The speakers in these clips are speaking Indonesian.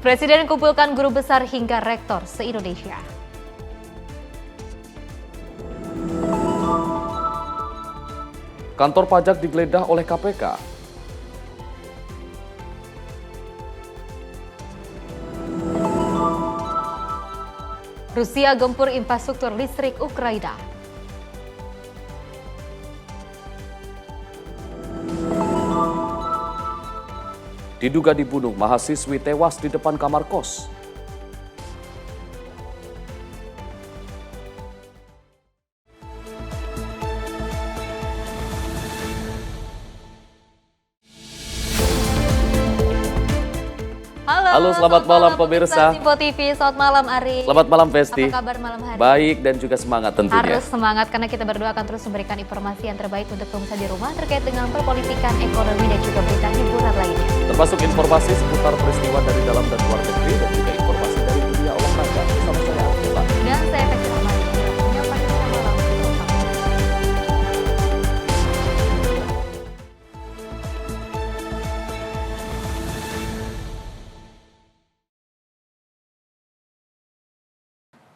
Presiden kumpulkan guru besar hingga rektor se-Indonesia. Kantor pajak digeledah oleh KPK. Rusia gempur infrastruktur listrik Ukraina. Diduga dibunuh, mahasiswi tewas di depan kamar kos. Halo, selamat malam pemirsa Simpo TV. Selamat malam Ari. Selamat malam Vesti. Apa kabar malam hari? Baik dan juga semangat tentunya. Harus semangat karena kita berdua akan terus memberikan informasi yang terbaik untuk pemirsa di rumah terkait dengan perpolitikan, ekonomi dan juga berita hiburan lainnya. Termasuk informasi seputar peristiwa dari dalam dan luar negeri dan juga informasi dari dunia olahraga bersama saya Abdullah. Dan saya Vesti Rahmani. Menyapa kita malam.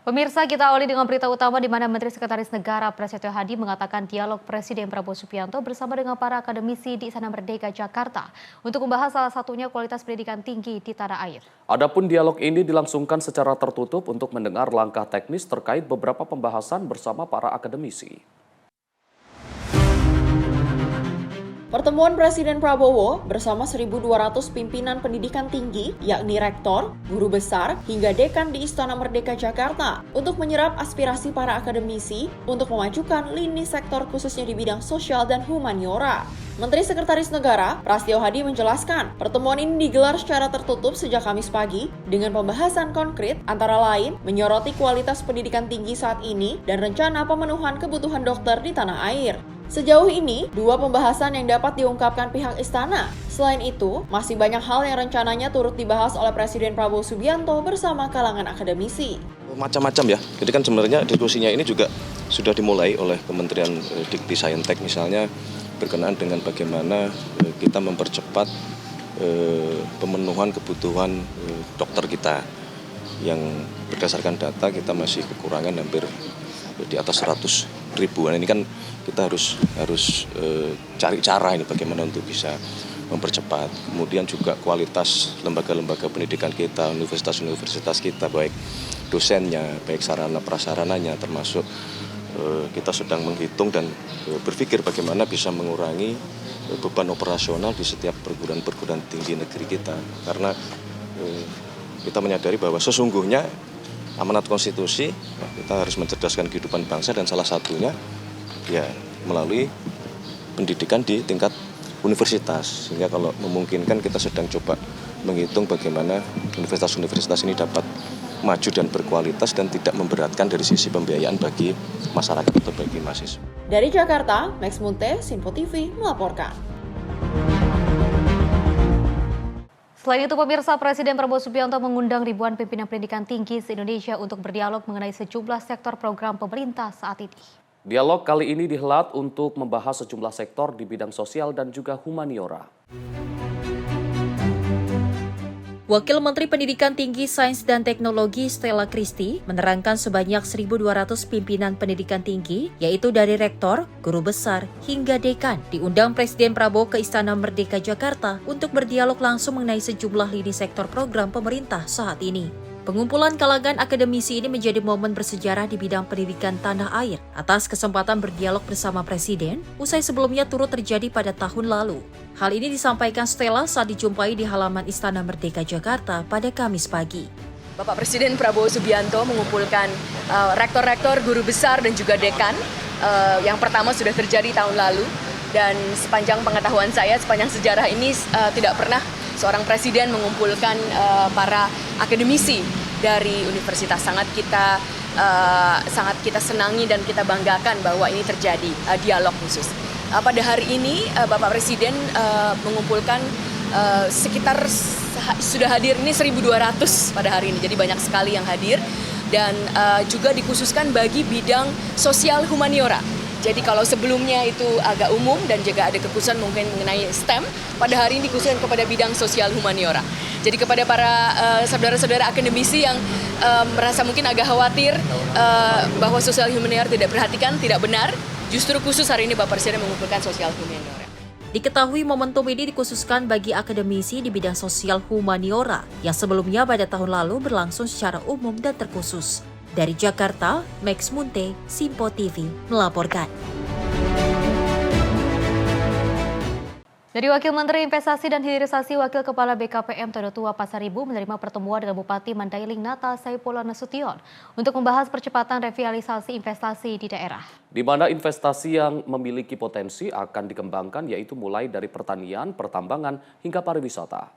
Pemirsa, kita awali dengan berita utama di mana Menteri Sekretaris Negara Prasetyo Hadi mengatakan dialog Presiden Prabowo Subianto bersama dengan para akademisi di Istana Merdeka Jakarta untuk membahas salah satunya kualitas pendidikan tinggi di tanah air. Adapun dialog ini dilangsungkan secara tertutup untuk mendengar langkah teknis terkait beberapa pembahasan bersama para akademisi. Pertemuan Presiden Prabowo bersama 1.200 pimpinan pendidikan tinggi, yakni rektor, guru besar, hingga dekan di Istana Merdeka Jakarta untuk menyerap aspirasi para akademisi untuk memajukan lini sektor khususnya di bidang sosial dan humaniora. Menteri Sekretaris Negara Prasetyo Hadi menjelaskan, pertemuan ini digelar secara tertutup sejak Kamis pagi dengan pembahasan konkret antara lain menyoroti kualitas pendidikan tinggi saat ini dan rencana pemenuhan kebutuhan dokter di tanah air. Sejauh ini, dua pembahasan yang dapat diungkapkan pihak istana. Selain itu, masih banyak hal yang rencananya turut dibahas oleh Presiden Prabowo Subianto bersama kalangan akademisi. Macam-macam ya, jadi kan sebenarnya diskusinya ini juga sudah dimulai oleh Kementerian Dikti Saintek misalnya berkenaan dengan bagaimana kita mempercepat pemenuhan kebutuhan dokter kita yang berdasarkan data kita masih kekurangan hampir di atas 100 ribuan. Ini kan kita harus cari cara ini bagaimana untuk bisa mempercepat. Kemudian juga kualitas lembaga-lembaga pendidikan kita, universitas-universitas kita, baik dosennya, baik sarana prasarananya, termasuk kita sedang menghitung dan berpikir bagaimana bisa mengurangi beban operasional di setiap perguruan-perguruan tinggi negeri kita. Karena kita menyadari bahwa sesungguhnya amanat konstitusi, kita harus mencerdaskan kehidupan bangsa dan salah satunya ya melalui pendidikan di tingkat universitas. Sehingga kalau memungkinkan kita sedang coba menghitung bagaimana universitas-universitas ini dapat maju dan berkualitas dan tidak memberatkan dari sisi pembiayaan bagi masyarakat atau bagi mahasiswa. Dari Jakarta, Max Munte, Simpo TV melaporkan. Selain itu, pemirsa, Presiden Prabowo Subianto mengundang ribuan pimpinan pendidikan tinggi se-Indonesia untuk berdialog mengenai sejumlah sektor program pemerintah saat ini. Dialog kali ini dihelat untuk membahas sejumlah sektor di bidang sosial dan juga humaniora. Wakil Menteri Pendidikan Tinggi, Sains dan Teknologi Stella Christy menerangkan sebanyak 1.200 pimpinan pendidikan tinggi, yaitu dari rektor, guru besar, hingga dekan, diundang Presiden Prabowo ke Istana Merdeka Jakarta untuk berdialog langsung mengenai sejumlah lini sektor program pemerintah saat ini. Pengumpulan kalangan akademisi ini menjadi momen bersejarah di bidang pendidikan tanah air atas kesempatan berdialog bersama Presiden, usai sebelumnya turut terjadi pada tahun lalu. Hal ini disampaikan Stella saat dijumpai di halaman Istana Merdeka Jakarta pada Kamis pagi. Bapak Presiden Prabowo Subianto mengumpulkan rektor-rektor, guru besar dan juga dekan. Yang pertama sudah terjadi tahun lalu dan sepanjang pengetahuan saya, sepanjang sejarah ini tidak pernah seorang presiden mengumpulkan para akademisi dari universitas. Sangat kita senangi dan kita banggakan bahwa ini terjadi dialog khusus. Pada hari ini Bapak Presiden mengumpulkan sekitar sudah hadir ini 1.200 pada hari ini. Jadi banyak sekali yang hadir dan juga dikhususkan bagi bidang sosial humaniora. Jadi kalau sebelumnya itu agak umum dan juga ada kekhususan mungkin mengenai STEM, pada hari ini dikhususkan kepada bidang sosial humaniora. Jadi kepada para saudara-saudara akademisi yang merasa mungkin agak khawatir bahwa sosial humaniora tidak perhatikan, tidak benar, justru khusus hari ini Bapak Presiden mengumpulkan sosial humaniora. Diketahui momentum ini dikhususkan bagi akademisi di bidang sosial humaniora yang sebelumnya pada tahun lalu berlangsung secara umum dan terkhusus. Dari Jakarta, Max Munte, Simpo TV melaporkan. Dari Wakil Menteri Investasi dan Hilirisasi Wakil Kepala BKPM Todotua Pasaribu menerima pertemuan dengan Bupati Mandailing Natal Saipullah Nasution untuk membahas percepatan revitalisasi investasi di daerah. Di mana investasi yang memiliki potensi akan dikembangkan yaitu mulai dari pertanian, pertambangan hingga pariwisata.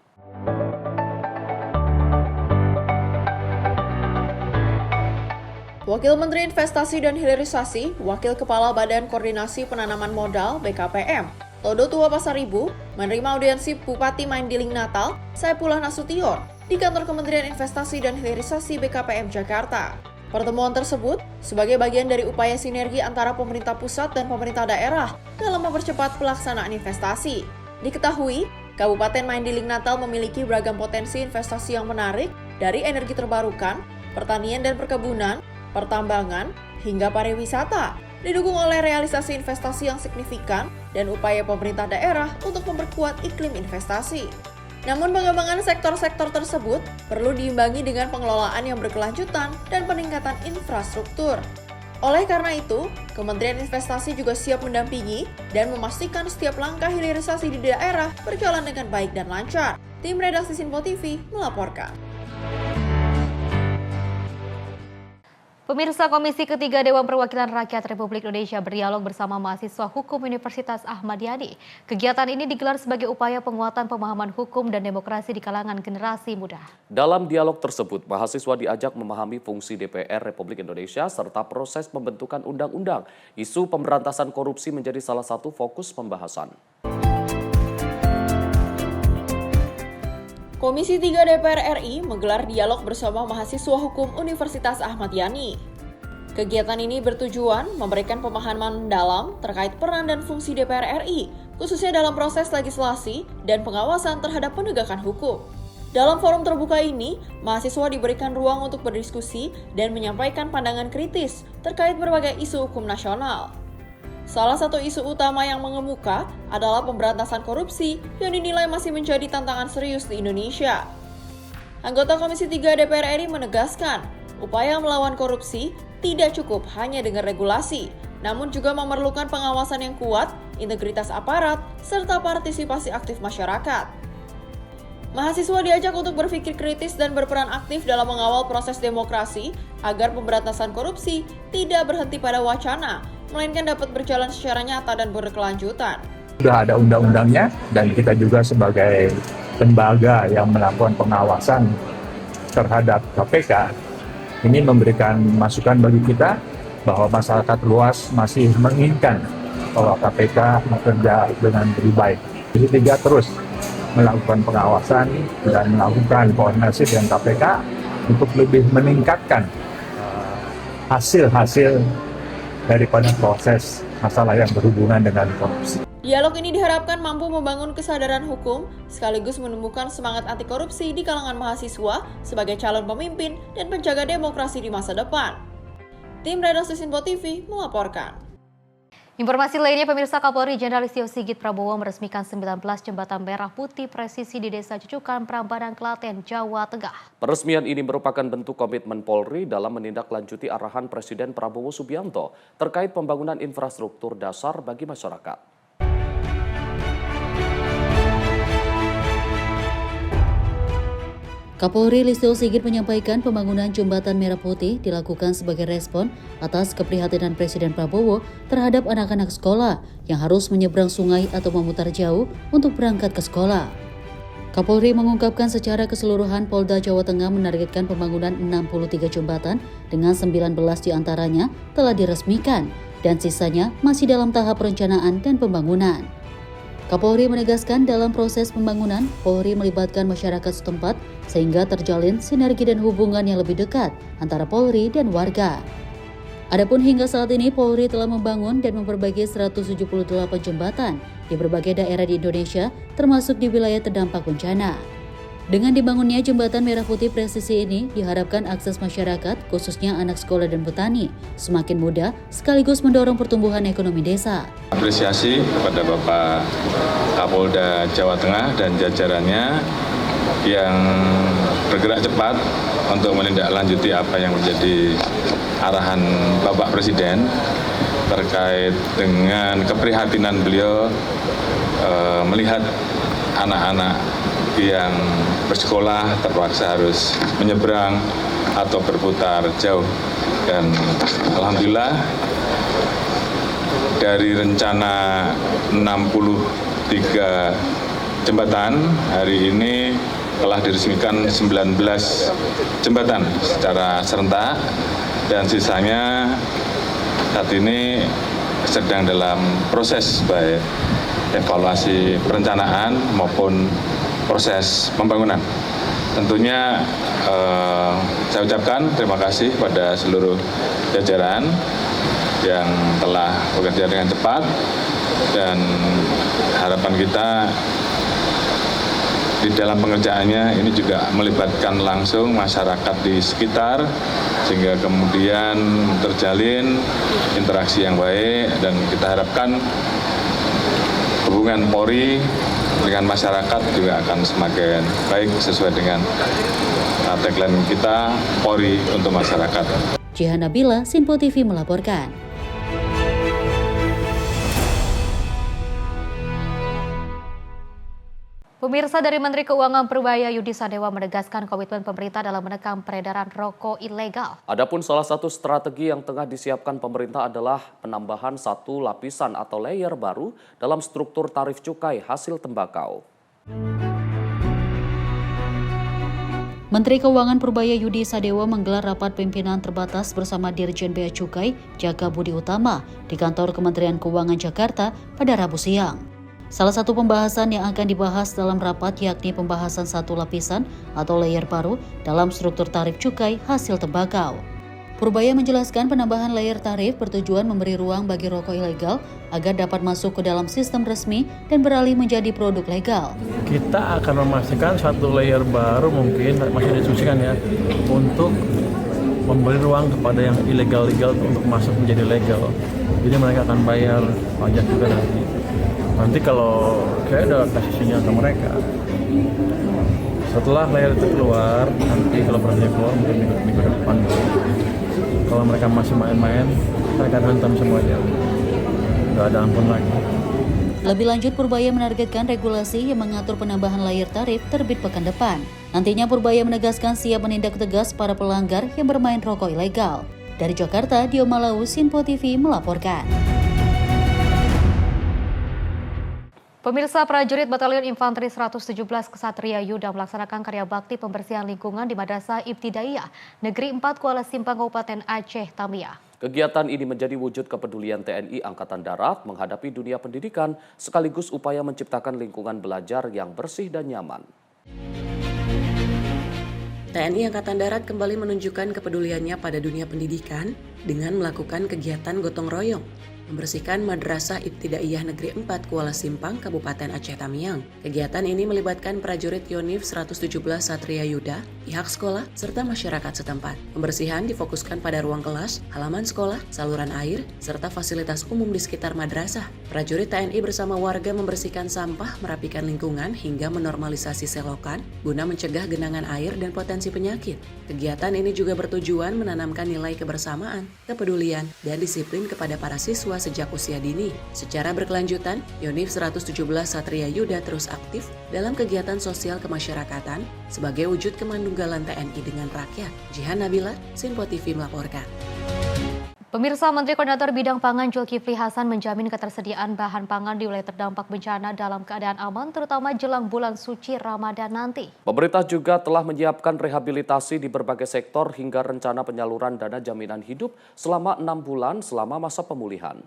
Wakil Menteri Investasi dan Hilirisasi, Wakil Kepala Badan Koordinasi Penanaman Modal BKPM, Todotua Pasaribu, menerima audiensi Bupati Mandailing Natal, Saipullah Nasution, di kantor Kementerian Investasi dan Hilirisasi BKPM Jakarta. Pertemuan tersebut sebagai bagian dari upaya sinergi antara pemerintah pusat dan pemerintah daerah dalam mempercepat pelaksanaan investasi. Diketahui, Kabupaten Mandailing Natal memiliki beragam potensi investasi yang menarik dari energi terbarukan, pertanian dan perkebunan, pertambangan, hingga pariwisata, didukung oleh realisasi investasi yang signifikan dan upaya pemerintah daerah untuk memperkuat iklim investasi. Namun pengembangan sektor-sektor tersebut perlu diimbangi dengan pengelolaan yang berkelanjutan dan peningkatan infrastruktur. Oleh karena itu, Kementerian Investasi juga siap mendampingi dan memastikan setiap langkah hilirisasi di daerah berjalan dengan baik dan lancar. Tim Redaksi Simpo TV melaporkan. Pemirsa, Komisi Ketiga Dewan Perwakilan Rakyat Republik Indonesia berdialog bersama mahasiswa hukum Universitas Ahmad Yani. Kegiatan ini digelar sebagai upaya penguatan pemahaman hukum dan demokrasi di kalangan generasi muda. Dalam dialog tersebut, mahasiswa diajak memahami fungsi DPR Republik Indonesia serta proses pembentukan undang-undang. Isu pemberantasan korupsi menjadi salah satu fokus pembahasan. Komisi 3 DPR RI menggelar dialog bersama mahasiswa hukum Universitas Ahmad Yani. Kegiatan ini bertujuan memberikan pemahaman mendalam terkait peran dan fungsi DPR RI, khususnya dalam proses legislasi dan pengawasan terhadap penegakan hukum. Dalam forum terbuka ini, mahasiswa diberikan ruang untuk berdiskusi dan menyampaikan pandangan kritis terkait berbagai isu hukum nasional. Salah satu isu utama yang mengemuka adalah pemberantasan korupsi yang dinilai masih menjadi tantangan serius di Indonesia. Anggota Komisi 3 DPR RI menegaskan, upaya melawan korupsi tidak cukup hanya dengan regulasi, namun juga memerlukan pengawasan yang kuat, integritas aparat, serta partisipasi aktif masyarakat. Mahasiswa diajak untuk berpikir kritis dan berperan aktif dalam mengawal proses demokrasi agar pemberantasan korupsi tidak berhenti pada wacana, melainkan dapat berjalan secara nyata dan berkelanjutan. Sudah ada undang-undangnya dan kita juga sebagai lembaga yang melakukan pengawasan terhadap KPK ini memberikan masukan bagi kita bahwa masyarakat luas masih menginginkan bahwa KPK bekerja dengan lebih baik. Jadi tiga terus melakukan pengawasan dan melakukan koordinasi dengan KPK untuk lebih meningkatkan hasil-hasil daripada proses masalah yang berhubungan dengan korupsi. Dialog ini diharapkan mampu membangun kesadaran hukum sekaligus menumbuhkan semangat anti korupsi di kalangan mahasiswa sebagai calon pemimpin dan penjaga demokrasi di masa depan. Tim Redaksi Simpo TV melaporkan. Informasi lainnya, pemirsa, Kapolri Jenderal Listio Sigit Prabowo meresmikan 19 jembatan merah putih presisi di Desa Cucukan, Prambanan, Klaten, Jawa Tengah. Peresmian ini merupakan bentuk komitmen Polri dalam menindaklanjuti arahan Presiden Prabowo Subianto terkait pembangunan infrastruktur dasar bagi masyarakat. Kapolri Listio Sigit menyampaikan pembangunan jembatan merah putih dilakukan sebagai respon atas keprihatinan Presiden Prabowo terhadap anak-anak sekolah yang harus menyeberang sungai atau memutar jauh untuk berangkat ke sekolah. Kapolri mengungkapkan secara keseluruhan Polda Jawa Tengah menargetkan pembangunan 63 jembatan dengan 19 diantaranya telah diresmikan dan sisanya masih dalam tahap perencanaan dan pembangunan. Kapolri menegaskan dalam proses pembangunan, Polri melibatkan masyarakat setempat sehingga terjalin sinergi dan hubungan yang lebih dekat antara Polri dan warga. Adapun hingga saat ini Polri telah membangun dan memperbaiki 178 jembatan di berbagai daerah di Indonesia, termasuk di wilayah terdampak bencana. Dengan dibangunnya jembatan merah putih presisi ini, diharapkan akses masyarakat, khususnya anak sekolah dan petani, semakin mudah sekaligus mendorong pertumbuhan ekonomi desa. Apresiasi kepada Bapak Kapolda Jawa Tengah dan jajarannya yang bergerak cepat untuk menindaklanjuti apa yang menjadi arahan Bapak Presiden terkait dengan keprihatinan beliau melihat anak-anak yang bersekolah terpaksa harus menyeberang atau berputar jauh. Dan alhamdulillah dari rencana 63 jembatan, hari ini telah diresmikan 19 jembatan secara serentak dan sisanya saat ini sedang dalam proses baik evaluasi perencanaan maupun proses pembangunan. Tentunya saya ucapkan terima kasih pada seluruh jajaran yang telah bekerja dengan cepat dan harapan kita di dalam pengerjaannya ini juga melibatkan langsung masyarakat di sekitar sehingga kemudian terjalin interaksi yang baik dan kita harapkan hubungan Polri dengan masyarakat juga akan semakin baik sesuai dengan tagline kita, Polri untuk masyarakat. Jihan Nabila, Sinpo TV melaporkan. Pemirsa, dari Menteri Keuangan Perubahan Yudi Sadewa menegaskan komitmen pemerintah dalam menekan peredaran rokok ilegal. Adapun salah satu strategi yang tengah disiapkan pemerintah adalah penambahan satu lapisan atau layer baru dalam struktur tarif cukai hasil tembakau. Menteri Keuangan Perubahan Yudi Sadewa menggelar rapat pimpinan terbatas bersama Dirjen Bea Cukai Jaka Budi Utama di kantor Kementerian Keuangan Jakarta pada Rabu siang. Salah satu pembahasan yang akan dibahas dalam rapat yakni pembahasan satu lapisan atau layer baru dalam struktur tarif cukai hasil tembakau. Purbaya menjelaskan penambahan layer tarif bertujuan memberi ruang bagi rokok ilegal agar dapat masuk ke dalam sistem resmi dan beralih menjadi produk legal. Kita akan memastikan satu layer baru mungkin masih didiskusikan ya untuk memberi ruang kepada yang ilegal-ilegal untuk masuk menjadi legal. Jadi mereka akan bayar pajak juga nanti. Nanti kalau saya udah kasih sinyal ke mereka, setelah layer itu keluar, nanti kalau prosesnya keluar mungkin minggu depan. Kalau mereka masih main-main, mereka hantam semuanya. Nggak ada ampun lagi. Lebih lanjut, Purbaya menargetkan regulasi yang mengatur penambahan layer tarif terbit pekan depan. Nantinya Purbaya menegaskan siap menindak tegas para pelanggar yang bermain rokok ilegal. Dari Jakarta, Dio Malau, Sinpo TV melaporkan. Pemirsa, prajurit Batalion Infanteri 117 Ksatria Yuda melaksanakan karya bakti pembersihan lingkungan di Madrasah Ibtidaiyah Negeri 4 Kuala Simpang, Kabupaten Aceh Tamiah. Kegiatan ini menjadi wujud kepedulian TNI Angkatan Darat menghadapi dunia pendidikan sekaligus upaya menciptakan lingkungan belajar yang bersih dan nyaman. TNI Angkatan Darat kembali menunjukkan kepeduliannya pada dunia pendidikan dengan melakukan kegiatan gotong royong membersihkan Madrasah Ibtidaiyah Negeri 4 Kuala Simpang, Kabupaten Aceh Tamiang. Kegiatan ini melibatkan prajurit Yonif 117 Satria Yuda, pihak sekolah, serta masyarakat setempat. Pembersihan difokuskan pada ruang kelas, halaman sekolah, saluran air, serta fasilitas umum di sekitar madrasah. Prajurit TNI bersama warga membersihkan sampah, merapikan lingkungan, hingga menormalisasi selokan guna mencegah genangan air dan potensi penyakit. Kegiatan ini juga bertujuan menanamkan nilai kebersamaan, kepedulian, dan disiplin kepada para siswa sejak usia dini. Secara berkelanjutan, Yonif 117 Satria Yuda terus aktif dalam kegiatan sosial kemasyarakatan sebagai wujud kemandunggalan TNI dengan rakyat. Jihan Nabila, Sinpo TV melaporkan. Pemirsa, Menteri Koordinator Bidang Pangan Zulkifli Hasan menjamin ketersediaan bahan pangan di wilayah terdampak bencana dalam keadaan aman, terutama jelang bulan suci Ramadan nanti. Pemerintah juga telah menyiapkan rehabilitasi di berbagai sektor hingga rencana penyaluran dana jaminan hidup selama 6 bulan selama masa pemulihan.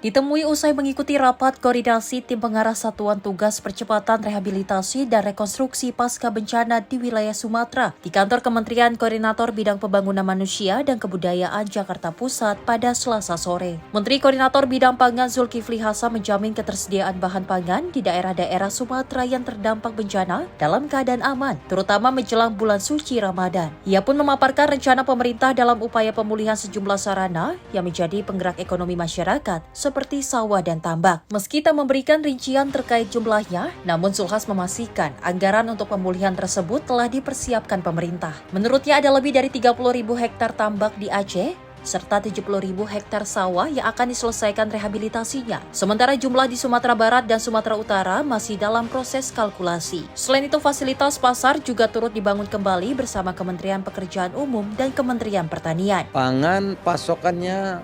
Ditemui usai mengikuti rapat koordinasi tim pengarah Satuan Tugas Percepatan Rehabilitasi dan Rekonstruksi Pasca Bencana di wilayah Sumatera di kantor Kementerian Koordinator Bidang Pembangunan Manusia dan Kebudayaan Jakarta Pusat pada Selasa sore. Menteri Koordinator Bidang Pangan Zulkifli Hasan menjamin ketersediaan bahan pangan di daerah-daerah Sumatera yang terdampak bencana dalam keadaan aman, terutama menjelang bulan suci Ramadan. Ia pun memaparkan rencana pemerintah dalam upaya pemulihan sejumlah sarana yang menjadi penggerak ekonomi masyarakat, seperti sawah dan tambak. Meski tak memberikan rincian terkait jumlahnya, namun Zulhas memastikan anggaran untuk pemulihan tersebut telah dipersiapkan pemerintah. Menurutnya ada lebih dari 30.000 hektar tambak di Aceh, serta 70.000 hektar sawah yang akan diselesaikan rehabilitasinya. Sementara jumlah di Sumatera Barat dan Sumatera Utara masih dalam proses kalkulasi. Selain itu, fasilitas pasar juga turut dibangun kembali bersama Kementerian Pekerjaan Umum dan Kementerian Pertanian. Pangan pasokannya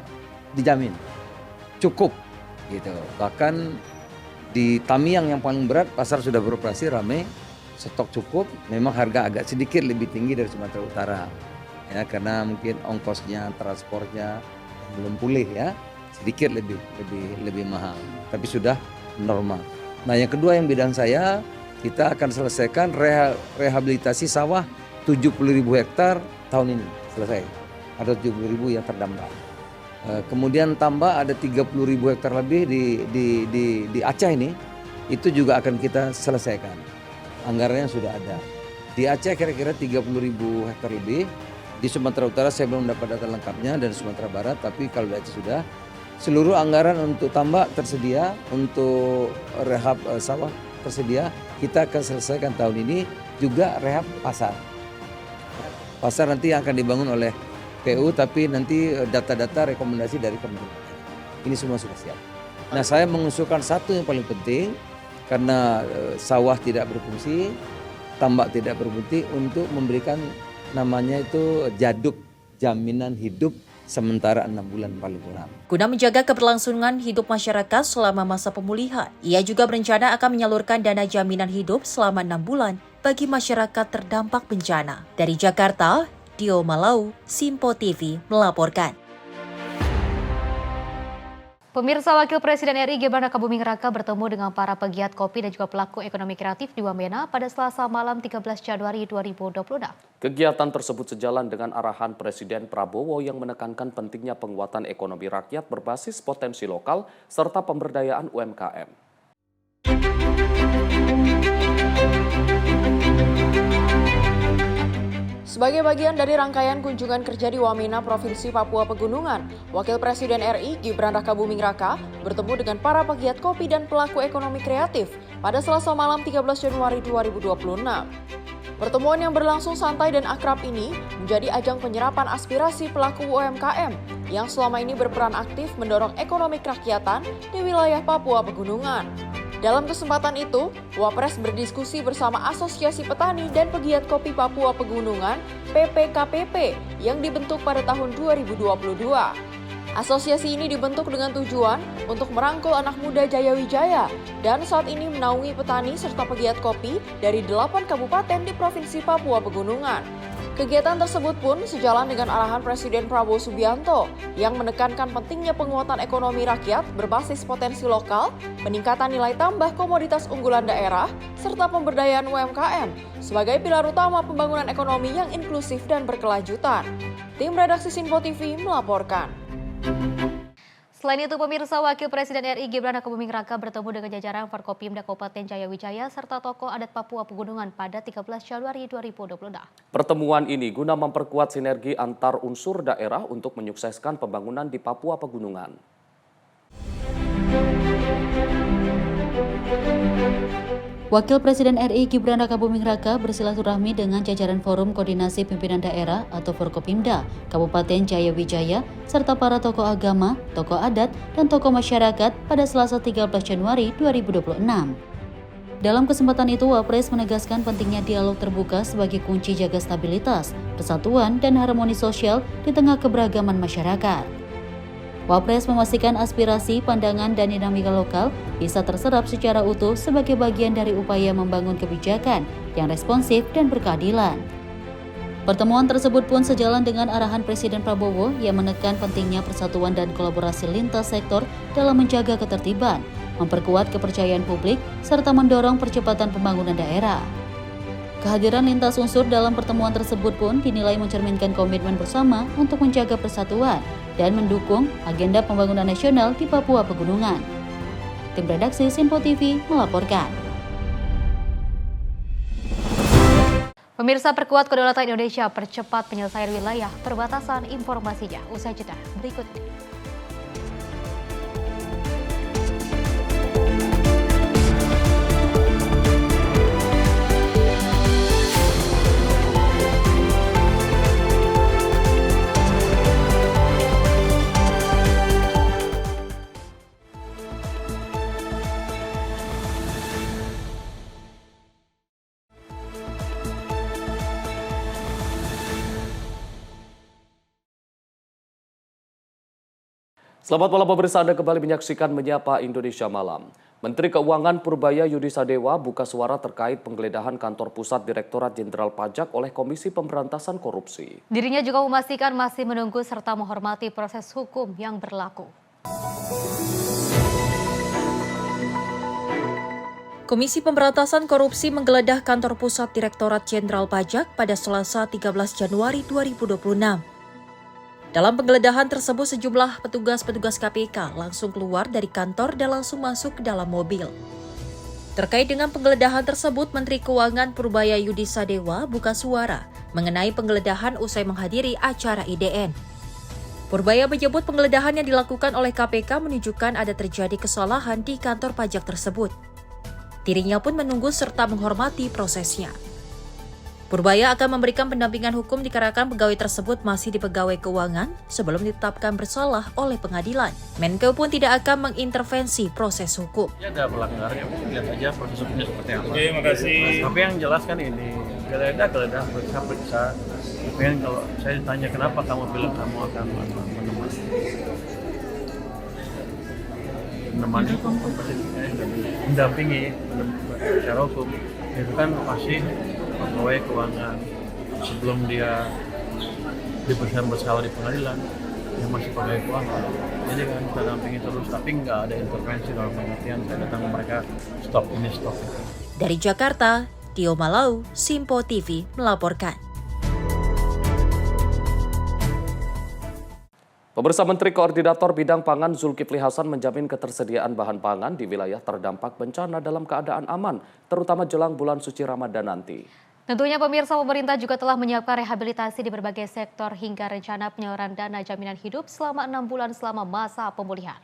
dijamin cukup gitu. Bahkan di Tamiang yang paling berat, pasar sudah beroperasi ramai, stok cukup. Memang harga agak sedikit lebih tinggi dari Sumatera Utara. Ya, karena mungkin ongkosnya, transportnya belum pulih ya, sedikit lebih mahal, tapi sudah normal. Nah, yang kedua yang bidang saya, kita akan selesaikan rehabilitasi sawah 70.000 hektar tahun ini selesai. Ada 70.000 yang terdampak. Kemudian tambah ada 30.000 hektar lebih di Aceh ini, itu juga akan kita selesaikan. Anggarannya sudah ada. Di Aceh kira-kira 30.000 hektar lebih. Di Sumatera Utara saya belum dapat data lengkapnya, dan Sumatera Barat, tapi kalau di Aceh sudah. Seluruh anggaran untuk tambak tersedia, untuk rehab sawah tersedia. Kita akan selesaikan tahun ini, juga rehab pasar. Pasar nanti yang akan dibangun oleh PU, tapi nanti data-data rekomendasi dari Kementerian. Ini semua sudah siap. Nah, saya mengusulkan satu yang paling penting, karena sawah tidak berfungsi, tambak tidak berfungsi, untuk memberikan namanya itu jaduk, jaminan hidup sementara 6 bulan paling kurang. Guna menjaga keberlangsungan hidup masyarakat selama masa pemulihan, ia juga berencana akan menyalurkan dana jaminan hidup selama 6 bulan bagi masyarakat terdampak bencana. Dari Jakarta, Dio Malau, Simpo TV melaporkan. Pemirsa, Wakil Presiden RI Gibran Rakabuming Raka bertemu dengan para pegiat kopi dan juga pelaku ekonomi kreatif di Wamena pada Selasa malam 13 Januari 2026. Kegiatan tersebut sejalan dengan arahan Presiden Prabowo yang menekankan pentingnya penguatan ekonomi rakyat berbasis potensi lokal serta pemberdayaan UMKM. Sebagai bagian dari rangkaian kunjungan kerja di Wamena, Provinsi Papua Pegunungan, Wakil Presiden RI Gibran Rakabuming Raka bertemu dengan para pegiat kopi dan pelaku ekonomi kreatif pada Selasa malam 13 Januari 2026. Pertemuan yang berlangsung santai dan akrab ini menjadi ajang penyerapan aspirasi pelaku UMKM yang selama ini berperan aktif mendorong ekonomi kerakyatan di wilayah Papua Pegunungan. Dalam kesempatan itu, Wapres berdiskusi bersama Asosiasi Petani dan Pegiat Kopi Papua Pegunungan (PPKPP) yang dibentuk pada tahun 2022. Asosiasi ini dibentuk dengan tujuan untuk merangkul anak muda Jayawijaya dan saat ini menaungi petani serta pegiat kopi dari 8 kabupaten di Provinsi Papua Pegunungan. Kegiatan tersebut pun sejalan dengan arahan Presiden Prabowo Subianto yang menekankan pentingnya penguatan ekonomi rakyat berbasis potensi lokal, peningkatan nilai tambah komoditas unggulan daerah, serta pemberdayaan UMKM sebagai pilar utama pembangunan ekonomi yang inklusif dan berkelanjutan. Tim Redaksi Simpo TV melaporkan. Selain itu, pemirsa, Wakil Presiden RI Gibran Rakabuming Raka bertemu dengan jajaran Forkopimda Kabupaten Jayawijaya serta tokoh adat Papua Pegunungan pada 13 Januari 2026. Pertemuan ini guna memperkuat sinergi antar unsur daerah untuk menyukseskan pembangunan di Papua Pegunungan. Wakil Presiden RI Gibran Rakabuming Raka bersilaturahmi dengan jajaran Forum Koordinasi Pimpinan Daerah atau Forkopimda Kabupaten Jayawijaya serta para tokoh agama, tokoh adat, dan tokoh masyarakat pada Selasa 13 Januari 2026. Dalam kesempatan itu, Wapres menegaskan pentingnya dialog terbuka sebagai kunci jaga stabilitas, persatuan, dan harmoni sosial di tengah keberagaman masyarakat. Wapres memastikan aspirasi, pandangan, dan dinamika lokal bisa terserap secara utuh sebagai bagian dari upaya membangun kebijakan yang responsif dan berkeadilan. Pertemuan tersebut pun sejalan dengan arahan Presiden Prabowo yang menekan pentingnya persatuan dan kolaborasi lintas sektor dalam menjaga ketertiban, memperkuat kepercayaan publik, serta mendorong percepatan pembangunan daerah. Kehadiran lintas unsur dalam pertemuan tersebut pun dinilai mencerminkan komitmen bersama untuk menjaga persatuan dan mendukung agenda pembangunan nasional di Papua Pegunungan. Tim redaksi Simpo TV melaporkan. Pemirsa, perkuat kedaulatan Indonesia, percepat penyelesaian wilayah perbatasan, informasinya usai jeda berikut ini. Selamat malam pemirsa, Anda kembali menyaksikan Menyapa Indonesia Malam. Menteri Keuangan Purbaya Yudisadewa buka suara terkait penggeledahan kantor pusat Direktorat Jenderal Pajak oleh Komisi Pemberantasan Korupsi. Dirinya juga memastikan masih menunggu serta menghormati proses hukum yang berlaku. Komisi Pemberantasan Korupsi menggeledah kantor pusat Direktorat Jenderal Pajak pada Selasa 13 Januari 2026. Dalam penggeledahan tersebut, sejumlah petugas-petugas KPK langsung keluar dari kantor dan langsung masuk ke dalam mobil. Terkait dengan penggeledahan tersebut, Menteri Keuangan Purbaya Yudisadewa buka suara mengenai penggeledahan usai menghadiri acara IDN. Purbaya menyebut penggeledahan yang dilakukan oleh KPK menunjukkan ada terjadi kesalahan di kantor pajak tersebut. Dirinya pun menunggu serta menghormati prosesnya. Purbaya akan memberikan pendampingan hukum dikarenakan pegawai tersebut masih di pegawai keuangan sebelum ditetapkan bersalah oleh pengadilan. Menko pun tidak akan mengintervensi proses hukum. Ya ada pelanggaran, lihat aja proses hukumnya seperti apa. Oke, makasih. Tapi yang jelas kan ini, geledah, periksa. Tapi kan kalau saya ditanya kenapa kamu bilang kamu akan menemani mendampingi secara hukum, itu kan pasti pegawai keuangan sebelum dia diperiksa bersalah di pengadilan, dia masih pegawai keuangan. Jadi kan kita dampingi terus, tapi nggak ada intervensi dalam pengertian saya datang mereka stop ini stop itu. Dari Jakarta, Tio Malau, Simpo TV melaporkan. Pemirsa, Menteri Koordinator Bidang Pangan Zulkifli Hasan menjamin ketersediaan bahan pangan di wilayah terdampak bencana dalam keadaan aman, terutama jelang bulan suci Ramadan nanti. Tentunya pemirsa, pemerintah juga telah menyiapkan rehabilitasi di berbagai sektor hingga rencana penyaluran dana jaminan hidup selama 6 bulan selama masa pemulihan.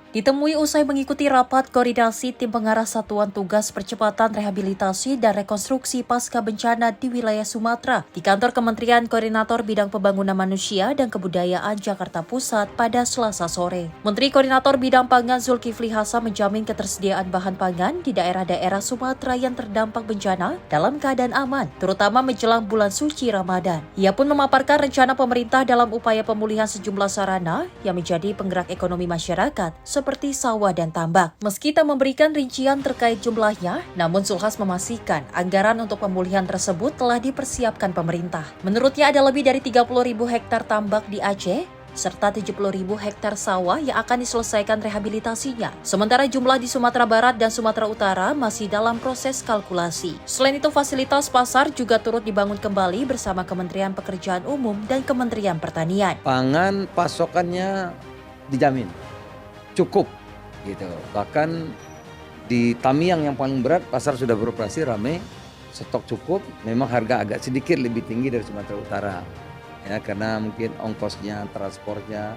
Ditemui usai mengikuti rapat koordinasi tim pengarah Satuan Tugas Percepatan Rehabilitasi dan Rekonstruksi Pasca Bencana di wilayah Sumatera di kantor Kementerian Koordinator Bidang Pembangunan Manusia dan Kebudayaan Jakarta Pusat pada Selasa sore. Menteri Koordinator Bidang Pangan Zulkifli Hasan menjamin ketersediaan bahan pangan di daerah-daerah Sumatera yang terdampak bencana dalam keadaan aman, terutama menjelang bulan suci Ramadan. Ia pun memaparkan rencana pemerintah dalam upaya pemulihan sejumlah sarana yang menjadi penggerak ekonomi masyarakat, seperti sawah dan tambak. Meski tak memberikan rincian terkait jumlahnya, namun Zulhas memastikan anggaran untuk pemulihan tersebut telah dipersiapkan pemerintah. Menurutnya ada lebih dari 30.000 hektar tambak di Aceh, serta 70.000 hektar sawah yang akan diselesaikan rehabilitasinya. Sementara jumlah di Sumatera Barat dan Sumatera Utara masih dalam proses kalkulasi. Selain itu, fasilitas pasar juga turut dibangun kembali bersama Kementerian Pekerjaan Umum dan Kementerian Pertanian. Pangan pasokannya dijamin cukup gitu. Bahkan di Tamiang yang paling berat, pasar sudah beroperasi ramai, stok cukup. Memang harga agak sedikit lebih tinggi dari Sumatera Utara ya, karena mungkin ongkosnya, transportnya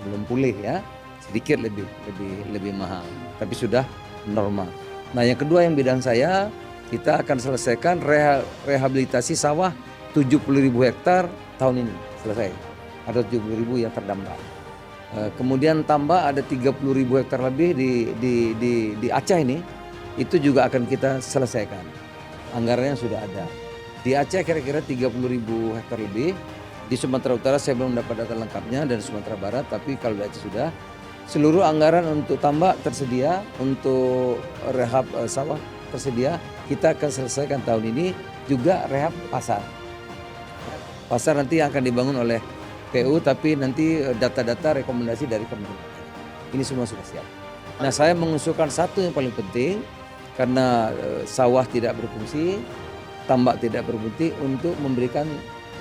belum pulih ya, sedikit lebih mahal, tapi sudah normal. Nah, yang kedua yang bidang saya, kita akan selesaikan rehabilitasi sawah 70.000 hektar tahun ini selesai. Ada 70.000 yang terdampak. Kemudian tambah ada 30.000 hektar lebih di Aceh ini, itu juga akan kita selesaikan. Anggarannya sudah ada. Di Aceh kira-kira 30.000 hektar lebih. Di Sumatera Utara saya belum dapat data lengkapnya, dan Sumatera Barat, tapi kalau di Aceh sudah. Seluruh anggaran untuk tambak tersedia, untuk rehab sawah tersedia, kita akan selesaikan tahun ini juga rehab pasar. Pasar nanti yang akan dibangun oleh PU, tapi nanti data-data rekomendasi dari Kementerian. Ini semua sudah siap. Nah, saya mengusulkan satu yang paling penting, karena sawah tidak berfungsi, tambak tidak berfungsi, untuk memberikan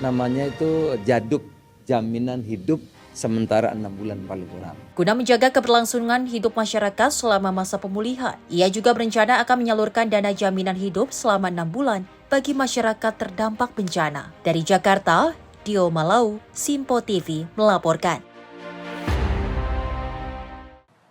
namanya itu jaduk, jaminan hidup sementara 6 bulan paling kurang. Guna menjaga keberlangsungan hidup masyarakat selama masa pemulihan, ia juga berencana akan menyalurkan dana jaminan hidup selama 6 bulan bagi masyarakat terdampak bencana. Dari Jakarta, Dio Malau, Simpo TV melaporkan.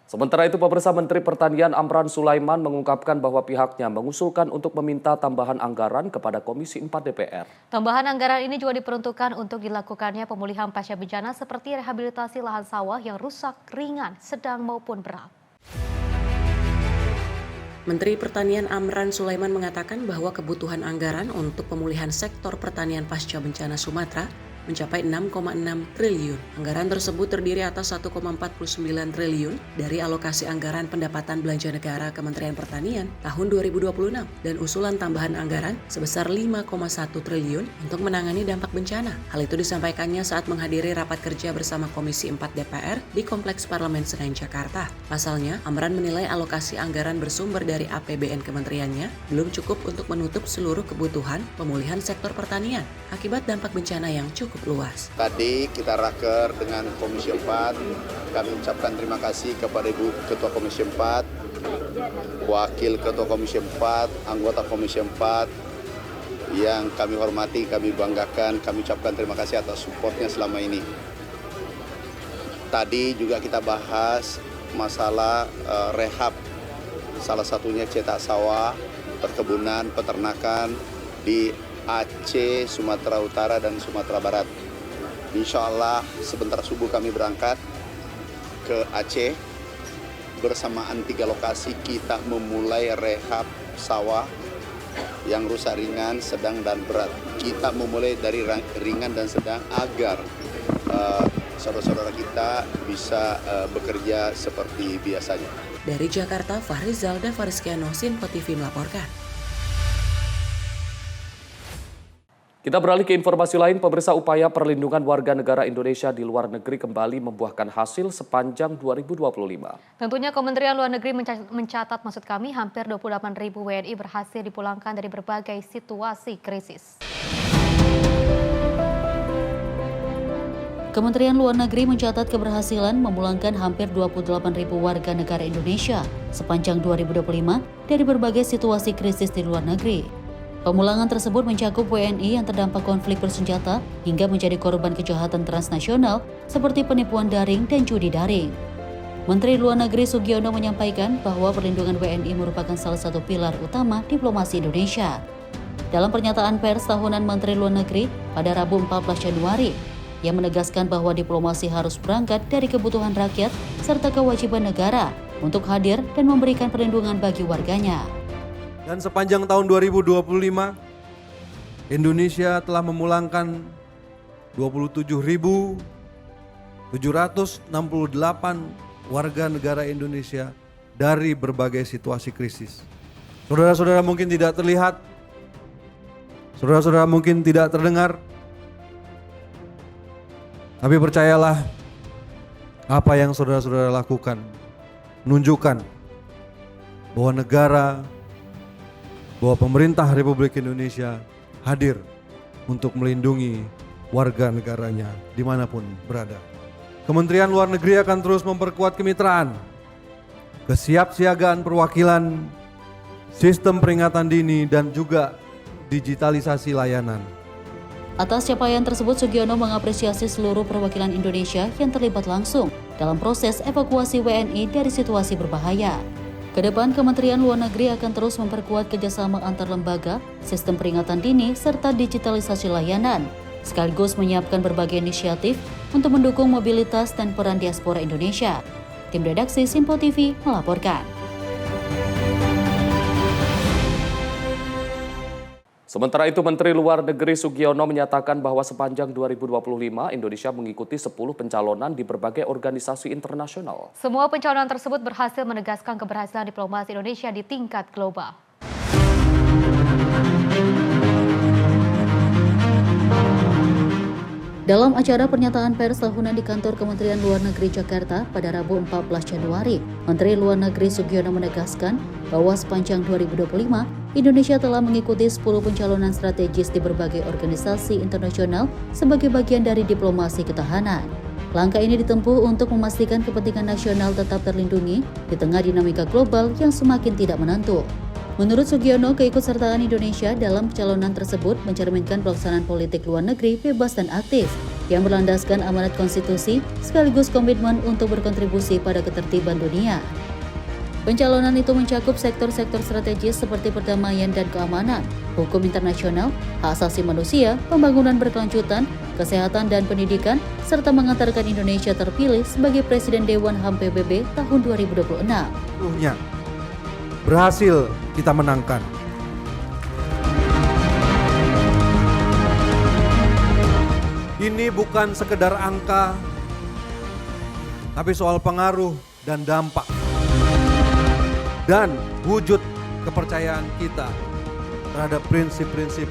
Sementara itu, pemirsa, Menteri Pertanian Amran Sulaiman mengungkapkan bahwa pihaknya mengusulkan untuk meminta tambahan anggaran kepada Komisi 4 DPR. Tambahan anggaran ini juga diperuntukkan untuk dilakukannya pemulihan pasca bencana seperti rehabilitasi lahan sawah yang rusak ringan, sedang maupun berat. Menteri Pertanian Amran Sulaiman mengatakan bahwa kebutuhan anggaran untuk pemulihan sektor pertanian pasca bencana Sumatera mencapai 6,6 triliun. Anggaran tersebut terdiri atas 1,49 triliun dari alokasi anggaran pendapatan belanja negara Kementerian Pertanian tahun 2026 dan usulan tambahan anggaran sebesar 5,1 triliun untuk menangani dampak bencana. Hal itu disampaikannya saat menghadiri rapat kerja bersama Komisi 4 DPR di Kompleks Parlemen Senayan, Jakarta. Pasalnya, Amran menilai alokasi anggaran bersumber dari APBN kementeriannya belum cukup untuk menutup seluruh kebutuhan pemulihan sektor pertanian akibat dampak bencana yang cukup luas. Tadi kita raker dengan Komisi 4, kami ucapkan terima kasih kepada Ibu Ketua Komisi 4, Wakil Ketua Komisi 4, anggota Komisi 4, yang kami hormati, kami banggakan, kami ucapkan terima kasih atas supportnya selama ini. Tadi juga kita bahas masalah rehab, salah satunya cetak sawah, perkebunan, peternakan di Aceh, Sumatera Utara, dan Sumatera Barat. Insya Allah sebentar subuh kami berangkat ke Aceh. Bersamaan 3 lokasi kita memulai rehab sawah yang rusak ringan, sedang, dan berat. Kita memulai dari ringan dan sedang agar saudara-saudara kita bisa bekerja seperti biasanya. Dari Jakarta, Fahrizal dan Fariskiano, Simpo TV melaporkan. Kita beralih ke informasi lain, pemirsa. Upaya perlindungan warga negara Indonesia di luar negeri kembali membuahkan hasil sepanjang 2025. Tentunya Kementerian Luar Negeri mencatat hampir 28.000 WNI berhasil dipulangkan dari berbagai situasi krisis. Kementerian Luar Negeri mencatat keberhasilan memulangkan hampir 28.000 warga negara Indonesia sepanjang 2025 dari berbagai situasi krisis di luar negeri. Pemulangan tersebut mencakup WNI yang terdampak konflik bersenjata hingga menjadi korban kejahatan transnasional seperti penipuan daring dan judi daring. Menteri Luar Negeri Sugiono menyampaikan bahwa perlindungan WNI merupakan salah satu pilar utama diplomasi Indonesia. Dalam pernyataan pers tahunan Menteri Luar Negeri pada Rabu 14 Januari, ia menegaskan bahwa diplomasi harus berangkat dari kebutuhan rakyat serta kewajiban negara untuk hadir dan memberikan perlindungan bagi warganya. Dan sepanjang tahun 2025, Indonesia telah memulangkan 27.768 warga negara Indonesia dari berbagai situasi krisis. Saudara-saudara mungkin tidak terlihat, saudara-saudara mungkin tidak terdengar, tapi percayalah, apa yang saudara-saudara lakukan menunjukkan bahwa bahwa pemerintah Republik Indonesia hadir untuk melindungi warga negaranya dimanapun berada. Kementerian Luar Negeri akan terus memperkuat kemitraan, kesiapsiagaan perwakilan, sistem peringatan dini, dan juga digitalisasi layanan. Atas capaian tersebut, Sugiono mengapresiasi seluruh perwakilan Indonesia yang terlibat langsung dalam proses evakuasi WNI dari situasi berbahaya. Kedepan, Kementerian Luar Negeri akan terus memperkuat kerjasama antar lembaga, sistem peringatan dini, serta digitalisasi layanan, sekaligus menyiapkan berbagai inisiatif untuk mendukung mobilitas dan peran diaspora Indonesia. Tim redaksi Simpo TV melaporkan. Sementara itu, Menteri Luar Negeri Sugiono menyatakan bahwa sepanjang 2025 Indonesia mengikuti 10 pencalonan di berbagai organisasi internasional. Semua pencalonan tersebut berhasil menegaskan keberhasilan diplomasi Indonesia di tingkat global. Dalam acara pernyataan pers tahunan di kantor Kementerian Luar Negeri Jakarta pada Rabu 14 Januari, Menteri Luar Negeri Sugiono menegaskan bahwa sepanjang 2025, Indonesia telah mengikuti 10 pencalonan strategis di berbagai organisasi internasional sebagai bagian dari diplomasi ketahanan. Langkah ini ditempuh untuk memastikan kepentingan nasional tetap terlindungi di tengah dinamika global yang semakin tidak menentu. Menurut Sugiono, keikutsertaan Indonesia dalam pencalonan tersebut mencerminkan pelaksanaan politik luar negeri bebas dan aktif yang berlandaskan amanat konstitusi sekaligus komitmen untuk berkontribusi pada ketertiban dunia. Pencalonan itu mencakup sektor-sektor strategis seperti perdamaian dan keamanan, hukum internasional, hak asasi manusia, pembangunan berkelanjutan, kesehatan dan pendidikan, serta mengantarkan Indonesia terpilih sebagai Presiden Dewan HAM PBB tahun 2026. Berhasil kita menangkan. Ini bukan sekedar angka, tapi soal pengaruh dan dampak. Dan wujud kepercayaan kita terhadap prinsip-prinsip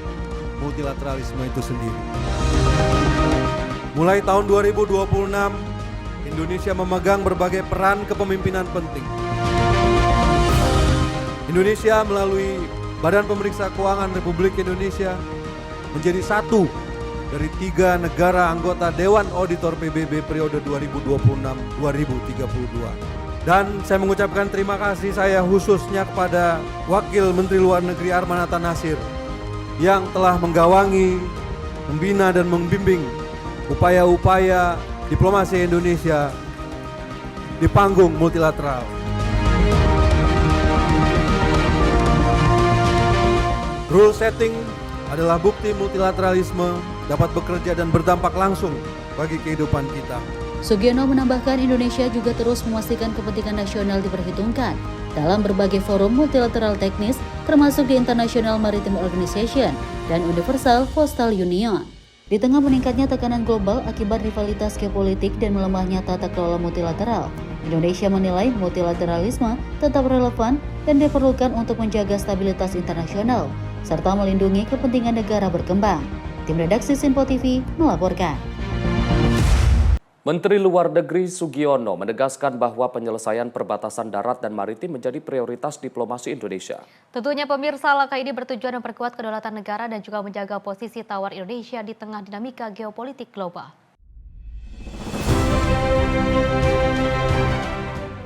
multilateralisme itu sendiri. Mulai tahun 2026, Indonesia memegang berbagai peran kepemimpinan penting. Indonesia melalui Badan Pemeriksa Keuangan Republik Indonesia menjadi satu dari 3 negara anggota Dewan Auditor PBB periode 2026-2032. Dan saya mengucapkan terima kasih saya khususnya kepada Wakil Menteri Luar Negeri Arman Hatta Nasir yang telah menggawangi, membina dan membimbing upaya-upaya diplomasi Indonesia di panggung multilateral. Rule setting adalah bukti multilateralisme dapat bekerja dan berdampak langsung bagi kehidupan kita. Sugiono menambahkan Indonesia juga terus memastikan kepentingan nasional diperhitungkan dalam berbagai forum multilateral teknis termasuk di International Maritime Organization dan Universal Postal Union. Di tengah meningkatnya tekanan global akibat rivalitas geopolitik dan melemahnya tata kelola multilateral, Indonesia menilai multilateralisme tetap relevan dan diperlukan untuk menjaga stabilitas internasional serta melindungi kepentingan negara berkembang. Tim redaksi Sinpo TV melaporkan. Menteri Luar Negeri Sugiono menegaskan bahwa penyelesaian perbatasan darat dan maritim menjadi prioritas diplomasi Indonesia. Tentunya pemirsa, langkah ini bertujuan memperkuat kedaulatan negara dan juga menjaga posisi tawar Indonesia di tengah dinamika geopolitik global.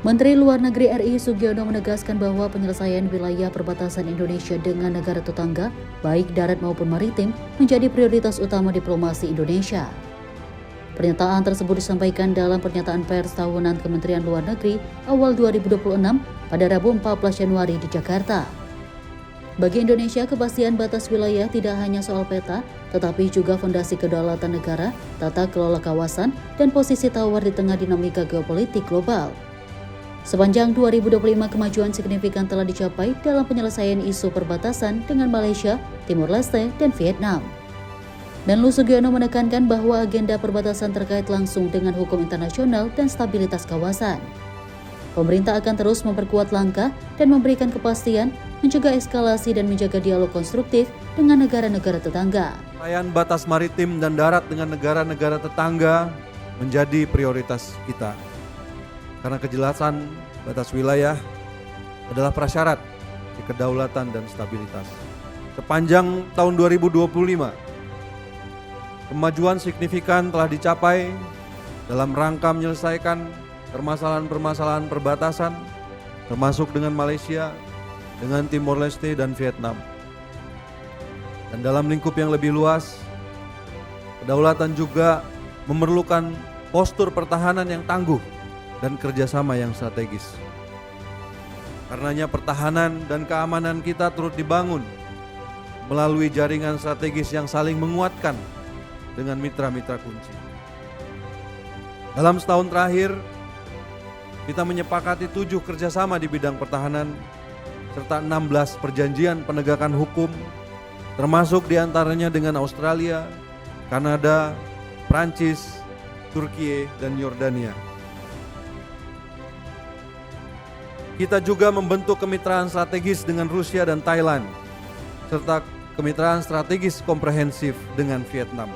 Menteri Luar Negeri RI Sugiono menegaskan bahwa penyelesaian wilayah perbatasan Indonesia dengan negara tetangga, baik darat maupun maritim, menjadi prioritas utama diplomasi Indonesia. Pernyataan tersebut disampaikan dalam pernyataan pers tahunan Kementerian Luar Negeri awal 2026 pada Rabu 14 Januari di Jakarta. Bagi Indonesia, kepastian batas wilayah tidak hanya soal peta, tetapi juga fondasi kedaulatan negara, tata kelola kawasan, dan posisi tawar di tengah dinamika geopolitik global. Sepanjang 2025, kemajuan signifikan telah dicapai dalam penyelesaian isu perbatasan dengan Malaysia, Timur Leste, dan Vietnam. Menlu Sugiono menekankan bahwa agenda perbatasan terkait langsung dengan hukum internasional dan stabilitas kawasan. Pemerintah akan terus memperkuat langkah dan memberikan kepastian, mencegah eskalasi dan menjaga dialog konstruktif dengan negara-negara tetangga. Penyelesaian batas maritim dan darat dengan negara-negara tetangga menjadi prioritas kita. Karena kejelasan batas wilayah adalah prasyarat di kedaulatan dan stabilitas. Sepanjang tahun 2025, kemajuan signifikan telah dicapai dalam rangka menyelesaikan permasalahan-permasalahan perbatasan, termasuk dengan Malaysia, dengan Timor Leste dan Vietnam. Dan dalam lingkup yang lebih luas, kedaulatan juga memerlukan postur pertahanan yang tangguh dan kerjasama yang strategis. Karenanya pertahanan dan keamanan kita turut dibangun melalui jaringan strategis yang saling menguatkan dengan mitra-mitra kunci. Dalam setahun terakhir, kita menyepakati 7 kerjasama di bidang pertahanan serta 16 perjanjian penegakan hukum, termasuk diantaranya dengan Australia, Kanada, Prancis, Turki, dan Yordania. Kita juga membentuk kemitraan strategis dengan Rusia dan Thailand, serta kemitraan strategis komprehensif dengan Vietnam.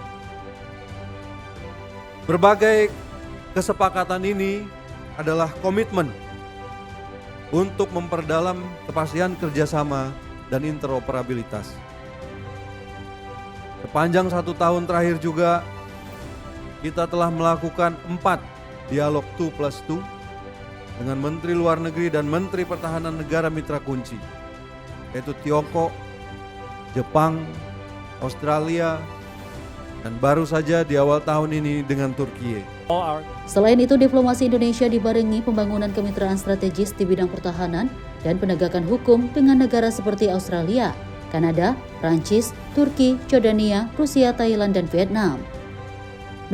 Berbagai kesepakatan ini adalah komitmen untuk memperdalam kepastian kerjasama dan interoperabilitas. Sepanjang 1 tahun terakhir juga, kita telah melakukan 4 dialog 2+2 dengan Menteri Luar Negeri dan Menteri Pertahanan negara mitra kunci, yaitu Tiongkok, Jepang, Australia, dan baru saja di awal tahun ini dengan Turki. Selain itu, diplomasi Indonesia dibarengi pembangunan kemitraan strategis di bidang pertahanan dan penegakan hukum dengan negara seperti Australia, Kanada, Prancis, Turki, Jordania, Rusia, Thailand, dan Vietnam.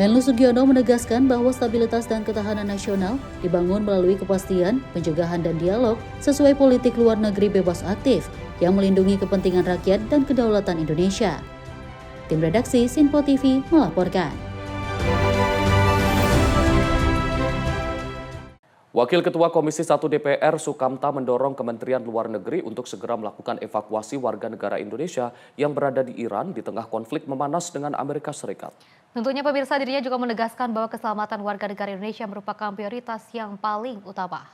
Menlu Sugiono menegaskan bahwa stabilitas dan ketahanan nasional dibangun melalui kepastian, pencegahan, dan dialog sesuai politik luar negeri bebas aktif yang melindungi kepentingan rakyat dan kedaulatan Indonesia. Tim redaksi Sinpo TV melaporkan. Wakil Ketua Komisi 1 DPR Sukamta mendorong Kementerian Luar Negeri untuk segera melakukan evakuasi warga negara Indonesia yang berada di Iran di tengah konflik memanas dengan Amerika Serikat. Tentunya pemirsa, dirinya juga menegaskan bahwa keselamatan warga negara Indonesia merupakan prioritas yang paling utama.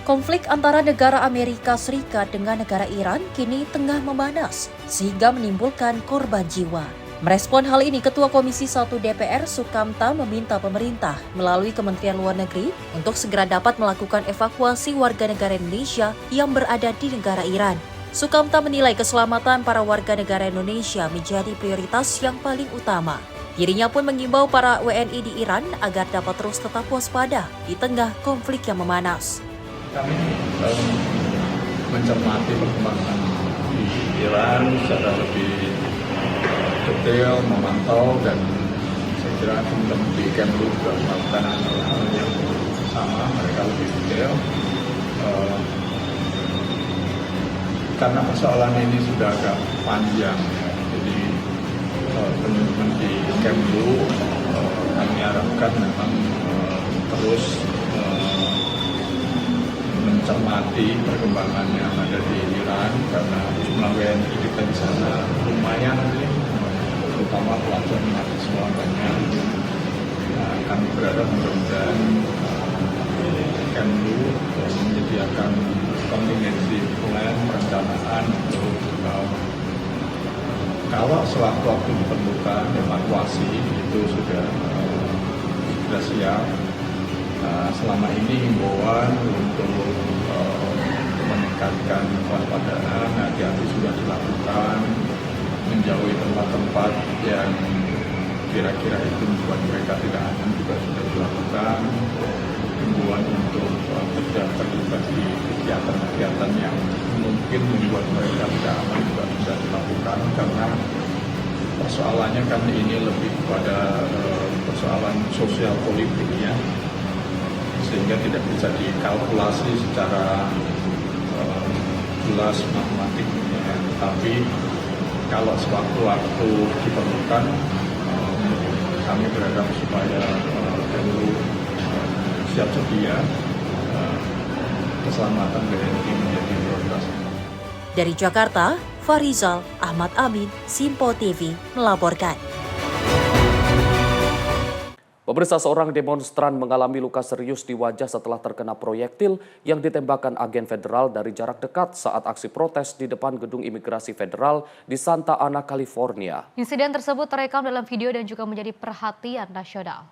Konflik antara negara Amerika Serikat dengan negara Iran kini tengah memanas, sehingga menimbulkan korban jiwa. Merespon hal ini, Ketua Komisi 1 DPR Sukamta meminta pemerintah melalui Kementerian Luar Negeri untuk segera dapat melakukan evakuasi warga negara Indonesia yang berada di negara Iran. Sukamta menilai keselamatan para warga negara Indonesia menjadi prioritas yang paling utama. Dirinya pun mengimbau para WNI di Iran agar dapat terus tetap waspada di tengah konflik yang memanas. Kami mencermati perkembangan di Iran secara lebih detail, memantau, dan saya kira teman-teman di Kemlu juga melakukan hal yang sama, mereka lebih detail. Karena persoalan ini sudah agak panjang, ya. Jadi teman-teman di Kemlu kami harapkan memang terus mencermati perkembangan yang ada di Iran, karena jumlah WNI kita di sana lumayan, terutama pelajar mahasiswa banyak. Nah, kami berharap mudah-mudahan Kemlu menyediakan contingency plan, perencanaan untuk kalau sewaktu-waktu diperlukan evakuasi itu sudah siap. Selama ini himbauan untuk meningkatkan kewaspadaan, hati-hati sudah dilakukan, menjauhi tempat-tempat yang kira-kira itu membuat mereka tidak aman juga sudah dilakukan. Himbauan untuk tidak terlibat di kegiatan-kegiatan yang mungkin membuat mereka tidak aman juga bisa dilakukan, karena persoalannya kan ini lebih pada persoalan sosial politiknya, sehingga tidak bisa dikalkulasi secara jelas matematiknya. Tapi kalau sewaktu-waktu diperlukan, kami berharap supaya Kemlu siap sedia, keselamatan WNI menjadi prioritas. Dari Jakarta, Farizal Ahmad Amin, Sinpo TV melaporkan. Pemirsa, seorang demonstran mengalami luka serius di wajah setelah terkena proyektil yang ditembakkan agen federal dari jarak dekat saat aksi protes di depan gedung imigrasi federal di Santa Ana, California. Insiden tersebut terekam dalam video dan juga menjadi perhatian nasional.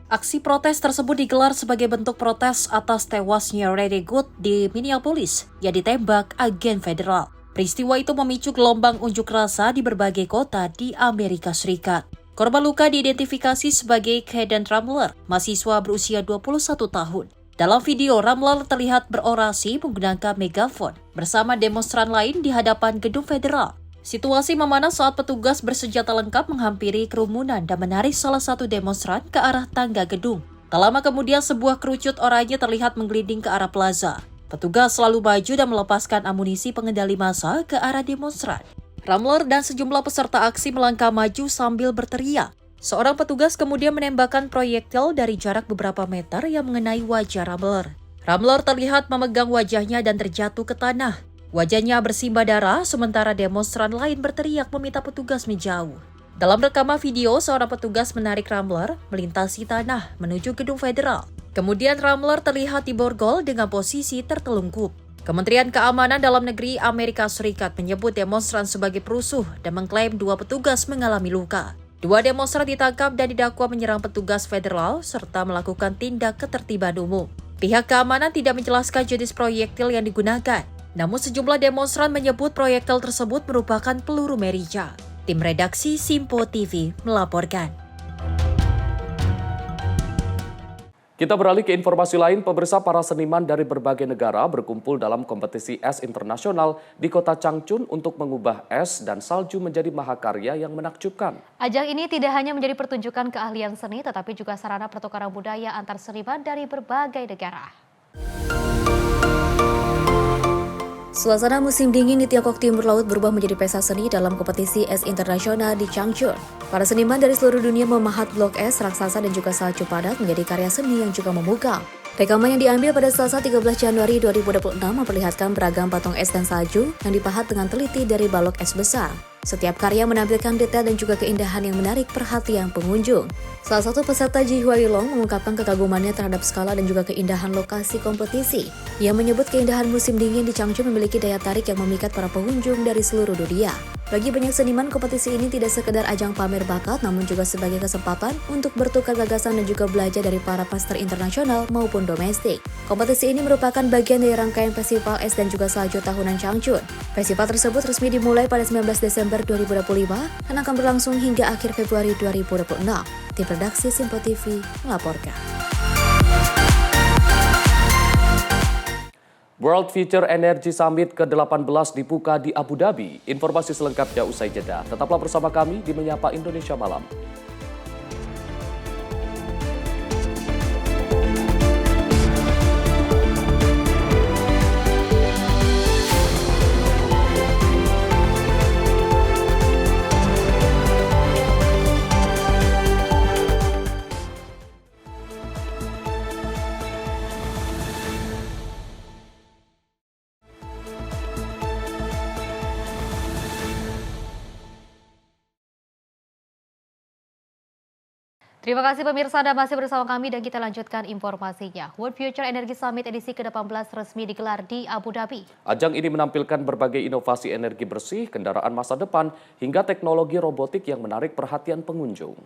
Aksi protes tersebut digelar sebagai bentuk protes atas tewasnya Reddy Good di Minneapolis yang ditembak agen federal. Peristiwa itu memicu gelombang unjuk rasa di berbagai kota di Amerika Serikat. Korban luka diidentifikasi sebagai Caden Ramler, mahasiswa berusia 21 tahun. Dalam video, Ramler terlihat berorasi menggunakan megafon bersama demonstran lain di hadapan gedung federal. Situasi memanas saat petugas bersenjata lengkap menghampiri kerumunan dan menarik salah satu demonstran ke arah tangga gedung. Tak lama kemudian, sebuah kerucut oranye terlihat menggelinding ke arah plaza. Petugas selalu maju dan melepaskan amunisi pengendali massa ke arah demonstran. Ramler dan sejumlah peserta aksi melangkah maju sambil berteriak. Seorang petugas kemudian menembakkan proyektil dari jarak beberapa meter yang mengenai wajah Ramler. Ramler terlihat memegang wajahnya dan terjatuh ke tanah. Wajahnya bersimbah darah, sementara demonstran lain berteriak meminta petugas menjauh. Dalam rekaman video, seorang petugas menarik Rambler melintasi tanah menuju gedung federal. Kemudian Rambler terlihat diborgol dengan posisi tertelungkup. Kementerian Keamanan Dalam Negeri Amerika Serikat menyebut demonstran sebagai perusuh dan mengklaim 2 petugas mengalami luka. 2 demonstran ditangkap dan didakwa menyerang petugas federal serta melakukan tindak ketertiban umum. Pihak keamanan tidak menjelaskan jenis proyektil yang digunakan. Namun sejumlah demonstran menyebut proyektil tersebut merupakan peluru merica. Tim redaksi Simpo TV melaporkan. Kita beralih ke informasi lain, pemirsa. Para seniman dari berbagai negara berkumpul dalam kompetisi es internasional di kota Changchun untuk mengubah es dan salju menjadi mahakarya yang menakjubkan. Ajang ini tidak hanya menjadi pertunjukan keahlian seni, tetapi juga sarana pertukaran budaya antar seniman dari berbagai negara. Suasana musim dingin di Tiongkok Timur Laut berubah menjadi pesta seni dalam kompetisi es internasional di Changchun. Para seniman dari seluruh dunia memahat blok es, raksasa dan juga salju padat menjadi karya seni yang juga memukau. Rekaman yang diambil pada Selasa 13 Januari 2026 memperlihatkan beragam patung es dan salju yang dipahat dengan teliti dari balok es besar. Setiap karya menampilkan detail dan juga keindahan yang menarik perhatian pengunjung. Salah satu peserta Ji Huailong mengungkapkan kekagumannya terhadap skala dan juga keindahan lokasi kompetisi. Ia menyebut keindahan musim dingin di Changchun memiliki daya tarik yang memikat para pengunjung dari seluruh dunia. Bagi banyak seniman, kompetisi ini tidak sekedar ajang pamer bakat, namun juga sebagai kesempatan untuk bertukar gagasan dan juga belajar dari para master internasional maupun domestik. Kompetisi ini merupakan bagian dari rangkaian festival es dan juga salju tahunan Changchun. Festival tersebut resmi dimulai pada 19 Desember 2025 dan akan berlangsung hingga akhir Februari 2026. Tim redaksi Simpo TV melaporkan. World Future Energy Summit ke-18 dibuka di Abu Dhabi. Informasi selengkapnya usai jeda. Tetaplah bersama kami di Menyapa Indonesia Malam. Terima kasih pemirsa, Anda masih bersama kami dan kita lanjutkan informasinya. World Future Energy Summit edisi ke-18 resmi digelar di Abu Dhabi. Ajang ini menampilkan berbagai inovasi energi bersih, kendaraan masa depan, hingga teknologi robotik yang menarik perhatian pengunjung.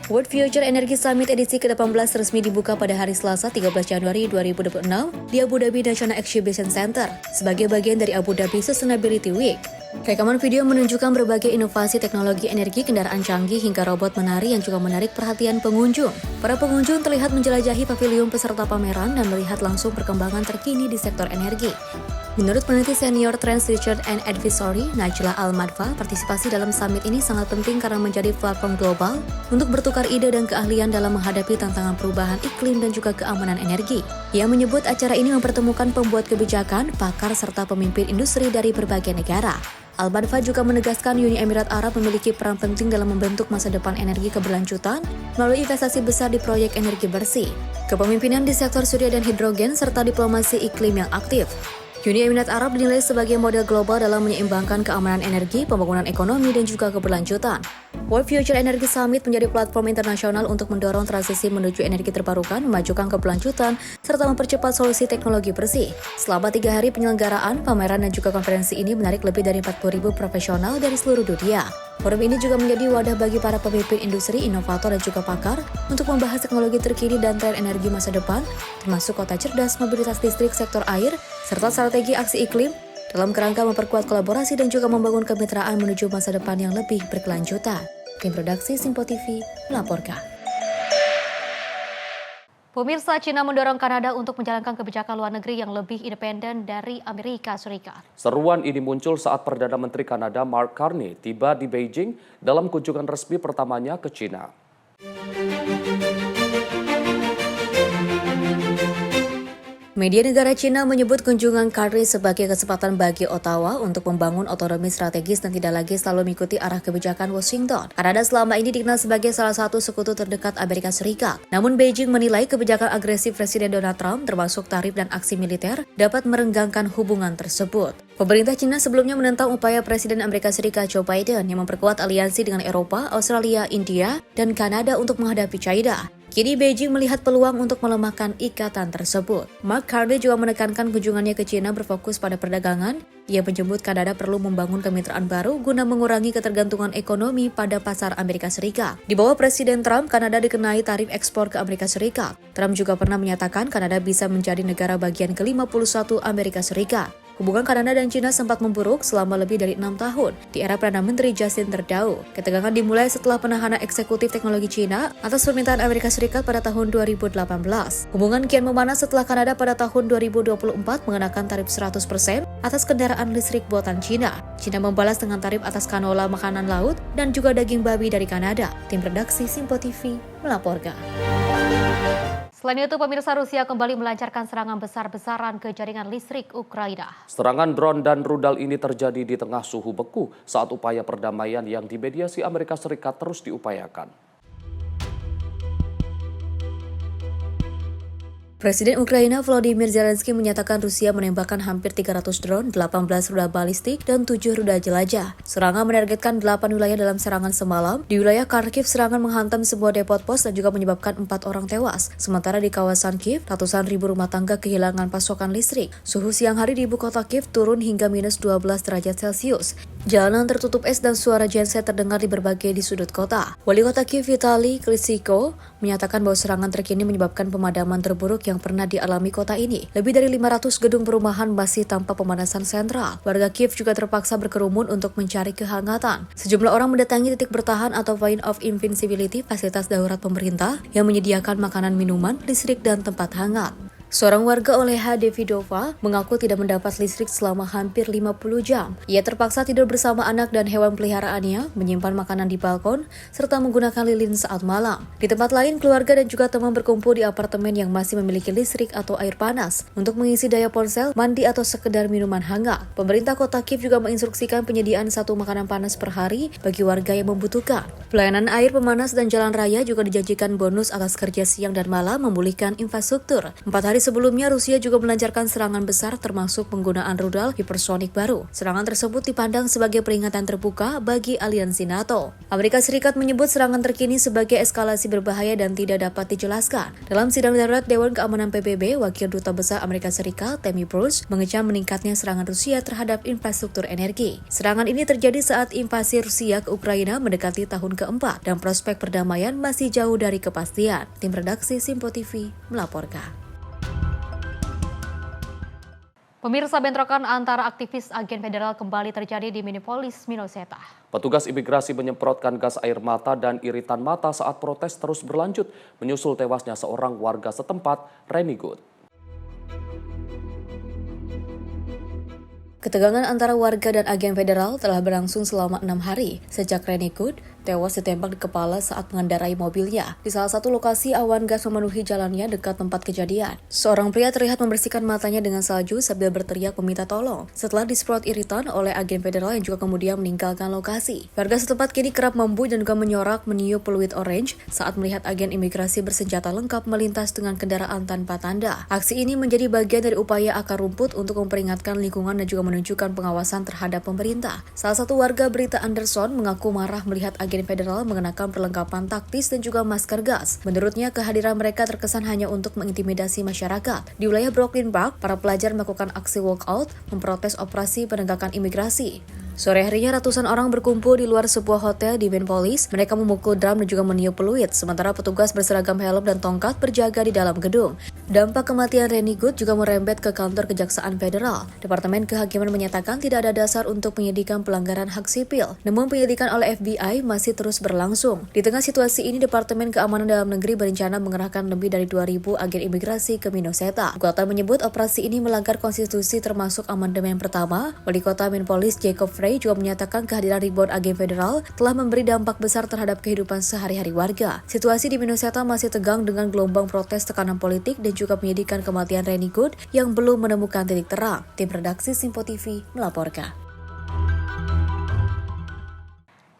World Future Energy Summit edisi ke-18 resmi dibuka pada hari Selasa 13 Januari 2026 di Abu Dhabi National Exhibition Center sebagai bagian dari Abu Dhabi Sustainability Week. Rekaman video menunjukkan berbagai inovasi teknologi energi, kendaraan canggih, hingga robot menari yang juga menarik perhatian pengunjung. Para pengunjung terlihat menjelajahi pavilion peserta pameran dan melihat langsung perkembangan terkini di sektor energi. Menurut peneliti senior Trends Research and Advisory, Najla Al-Madfa, partisipasi dalam summit ini sangat penting karena menjadi platform global untuk bertukar ide dan keahlian dalam menghadapi tantangan perubahan iklim dan juga keamanan energi. Ia menyebut acara ini mempertemukan pembuat kebijakan, pakar, serta pemimpin industri dari berbagai negara. Al-Madfa juga menegaskan Uni Emirat Arab memiliki peran penting dalam membentuk masa depan energi keberlanjutan melalui investasi besar di proyek energi bersih, kepemimpinan di sektor surya dan hidrogen, serta diplomasi iklim yang aktif. Uni Emirat Arab dinilai sebagai model global dalam menyeimbangkan keamanan energi, pembangunan ekonomi, dan juga keberlanjutan. World Future Energy Summit menjadi platform internasional untuk mendorong transisi menuju energi terbarukan, memajukan keberlanjutan, serta mempercepat solusi teknologi bersih. Selama 3 hari penyelenggaraan, pameran dan juga konferensi ini menarik lebih dari 40.000 profesional dari seluruh dunia. Forum ini juga menjadi wadah bagi para pemimpin industri, inovator, dan juga pakar untuk membahas teknologi terkini dan tren energi masa depan, termasuk kota cerdas, mobilitas listrik, sektor air, serta strategi aksi iklim dalam kerangka memperkuat kolaborasi dan juga membangun kemitraan menuju masa depan yang lebih berkelanjutan. Tim redaksi Simpo TV melaporkan. Pemirsa, China mendorong Kanada untuk menjalankan kebijakan luar negeri yang lebih independen dari Amerika Serikat. Seruan ini muncul saat Perdana Menteri Kanada Mark Carney tiba di Beijing dalam kunjungan resmi pertamanya ke China. Media negara Cina menyebut kunjungan Kerry sebagai kesempatan bagi Ottawa untuk membangun otonomi strategis dan tidak lagi selalu mengikuti arah kebijakan Washington. Kanada selama ini dikenal sebagai salah satu sekutu terdekat Amerika Serikat. Namun Beijing menilai kebijakan agresif Presiden Donald Trump termasuk tarif dan aksi militer dapat merenggangkan hubungan tersebut. Pemerintah Cina sebelumnya menentang upaya Presiden Amerika Serikat Joe Biden yang memperkuat aliansi dengan Eropa, Australia, India, dan Kanada untuk menghadapi China. Kini Beijing melihat peluang untuk melemahkan ikatan tersebut. Mark Carney juga menekankan kunjungannya ke Cina berfokus pada perdagangan. Ia menyebut Kanada perlu membangun kemitraan baru guna mengurangi ketergantungan ekonomi pada pasar Amerika Serikat. Di bawah Presiden Trump, Kanada dikenai tarif ekspor ke Amerika Serikat. Trump juga pernah menyatakan Kanada bisa menjadi negara bagian ke-51 Amerika Serikat. Hubungan Kanada dan Cina sempat memburuk selama lebih dari 6 tahun di era Perdana Menteri Justin Trudeau. Ketegangan dimulai setelah penahanan eksekutif teknologi Cina atas permintaan Amerika Serikat pada tahun 2018. Hubungan kian memanas setelah Kanada pada tahun 2024 mengenakan tarif 100% atas kendaraan listrik buatan Cina. Cina membalas dengan tarif atas kanola makanan laut dan juga daging babi dari Kanada. Tim redaksi Simpo TV melaporkan. Selain itu, pemirsa, Rusia kembali melancarkan serangan besar-besaran ke jaringan listrik Ukraina. Serangan drone dan rudal ini terjadi di tengah suhu beku saat upaya perdamaian yang dimediasi Amerika Serikat terus diupayakan. Presiden Ukraina Volodymyr Zelensky menyatakan Rusia menembakkan hampir 300 drone, 18 rudal balistik, dan 7 rudal jelajah. Serangan menargetkan 8 wilayah dalam serangan semalam. Di wilayah Kharkiv, serangan menghantam sebuah depot pos dan juga menyebabkan 4 orang tewas. Sementara di kawasan Kiev, ratusan ribu rumah tangga kehilangan pasokan listrik. Suhu siang hari di ibu kota Kiev turun hingga minus 12 derajat Celcius. Jalanan tertutup es dan suara genset terdengar di berbagai di sudut kota. Wali kota Kiev Vitaly Klitschko menyatakan bahwa serangan terkini menyebabkan pemadaman terburuk yang pernah dialami kota ini. Lebih dari 500 gedung perumahan masih tanpa pemanasan sentral. Warga Kiev juga terpaksa berkerumun untuk mencari kehangatan. Sejumlah orang mendatangi titik bertahan atau Point of Invincibility, fasilitas darurat pemerintah yang menyediakan makanan, minuman, listrik, dan tempat hangat. Seorang warga Oleha Davidova mengaku tidak mendapat listrik selama hampir 50 jam. Ia terpaksa tidur bersama anak dan hewan peliharaannya, menyimpan makanan di balkon, serta menggunakan lilin saat malam. Di tempat lain, keluarga dan juga teman berkumpul di apartemen yang masih memiliki listrik atau air panas untuk mengisi daya ponsel, mandi, atau sekedar minuman hangat. Pemerintah kota Kiev juga menginstruksikan penyediaan 1 makanan panas per hari bagi warga yang membutuhkan. Pelayanan air, pemanas, dan jalan raya juga dijanjikan bonus atas kerja siang dan malam memulihkan infrastruktur. 4 hari sebelumnya, Rusia juga melancarkan serangan besar termasuk penggunaan rudal hipersonik baru. Serangan tersebut dipandang sebagai peringatan terbuka bagi aliansi NATO. Amerika Serikat menyebut serangan terkini sebagai eskalasi berbahaya dan tidak dapat dijelaskan. Dalam sidang darurat Dewan Keamanan PBB, Wakil Duta Besar Amerika Serikat Tammy Bruce mengecam meningkatnya serangan Rusia terhadap infrastruktur energi. Serangan ini terjadi saat invasi Rusia ke Ukraina mendekati tahun keempat dan prospek perdamaian masih jauh dari kepastian. Tim redaksi Simpo TV melaporkan. Pemirsa, bentrokan antara aktivis agen federal kembali terjadi di Minneapolis, Minnesota. Petugas imigrasi menyemprotkan gas air mata dan iritan mata saat protes terus berlanjut, menyusul tewasnya seorang warga setempat, Rennie Good. Ketegangan antara warga dan agen federal telah berlangsung selama 6 hari sejak Rennie Good tewas ditembak di kepala saat mengendarai mobilnya. Di salah satu lokasi, awan gas memenuhi jalannya dekat tempat kejadian. Seorang pria terlihat membersihkan matanya dengan salju sambil berteriak meminta tolong setelah disemprot iritan oleh agen federal yang juga kemudian meninggalkan lokasi. Warga setempat kini kerap membui dan juga menyorak meniup peluit orange saat melihat agen imigrasi bersenjata lengkap melintas dengan kendaraan tanpa tanda. Aksi ini menjadi bagian dari upaya akar rumput untuk memperingatkan lingkungan dan juga menunjukkan pengawasan terhadap pemerintah. Salah satu warga Berita Anderson mengaku marah melihat agen federal mengenakan perlengkapan taktis dan juga masker gas. Menurutnya, kehadiran mereka terkesan hanya untuk mengintimidasi masyarakat. Di wilayah Brooklyn Park, para pelajar melakukan aksi walkout memprotes operasi penegakan imigrasi. Sore harinya ratusan orang berkumpul di luar sebuah hotel di Minneapolis. Mereka memukul drum dan juga meniup peluit, sementara petugas berseragam helm dan tongkat berjaga di dalam gedung. Dampak kematian Rennie Good juga merembet ke kantor Kejaksaan Federal. Departemen Kehakiman menyatakan tidak ada dasar untuk penyidikan pelanggaran hak sipil. Namun penyelidikan oleh FBI masih terus berlangsung. Di tengah situasi ini, Departemen Keamanan Dalam Negeri berencana mengerahkan lebih dari 2.000 agen imigrasi ke Minnesota. Kota menyebut operasi ini melanggar konstitusi termasuk amandemen pertama. Wali Kota Minneapolis Jacob Jeffrey juga menyatakan kehadiran ribuan agen federal telah memberi dampak besar terhadap kehidupan sehari-hari warga. Situasi di Minnesota masih tegang dengan gelombang protes, tekanan politik, dan juga menyedihkan kematian Rennie Good yang belum menemukan titik terang. Tim redaksi Simpo TV melaporkan.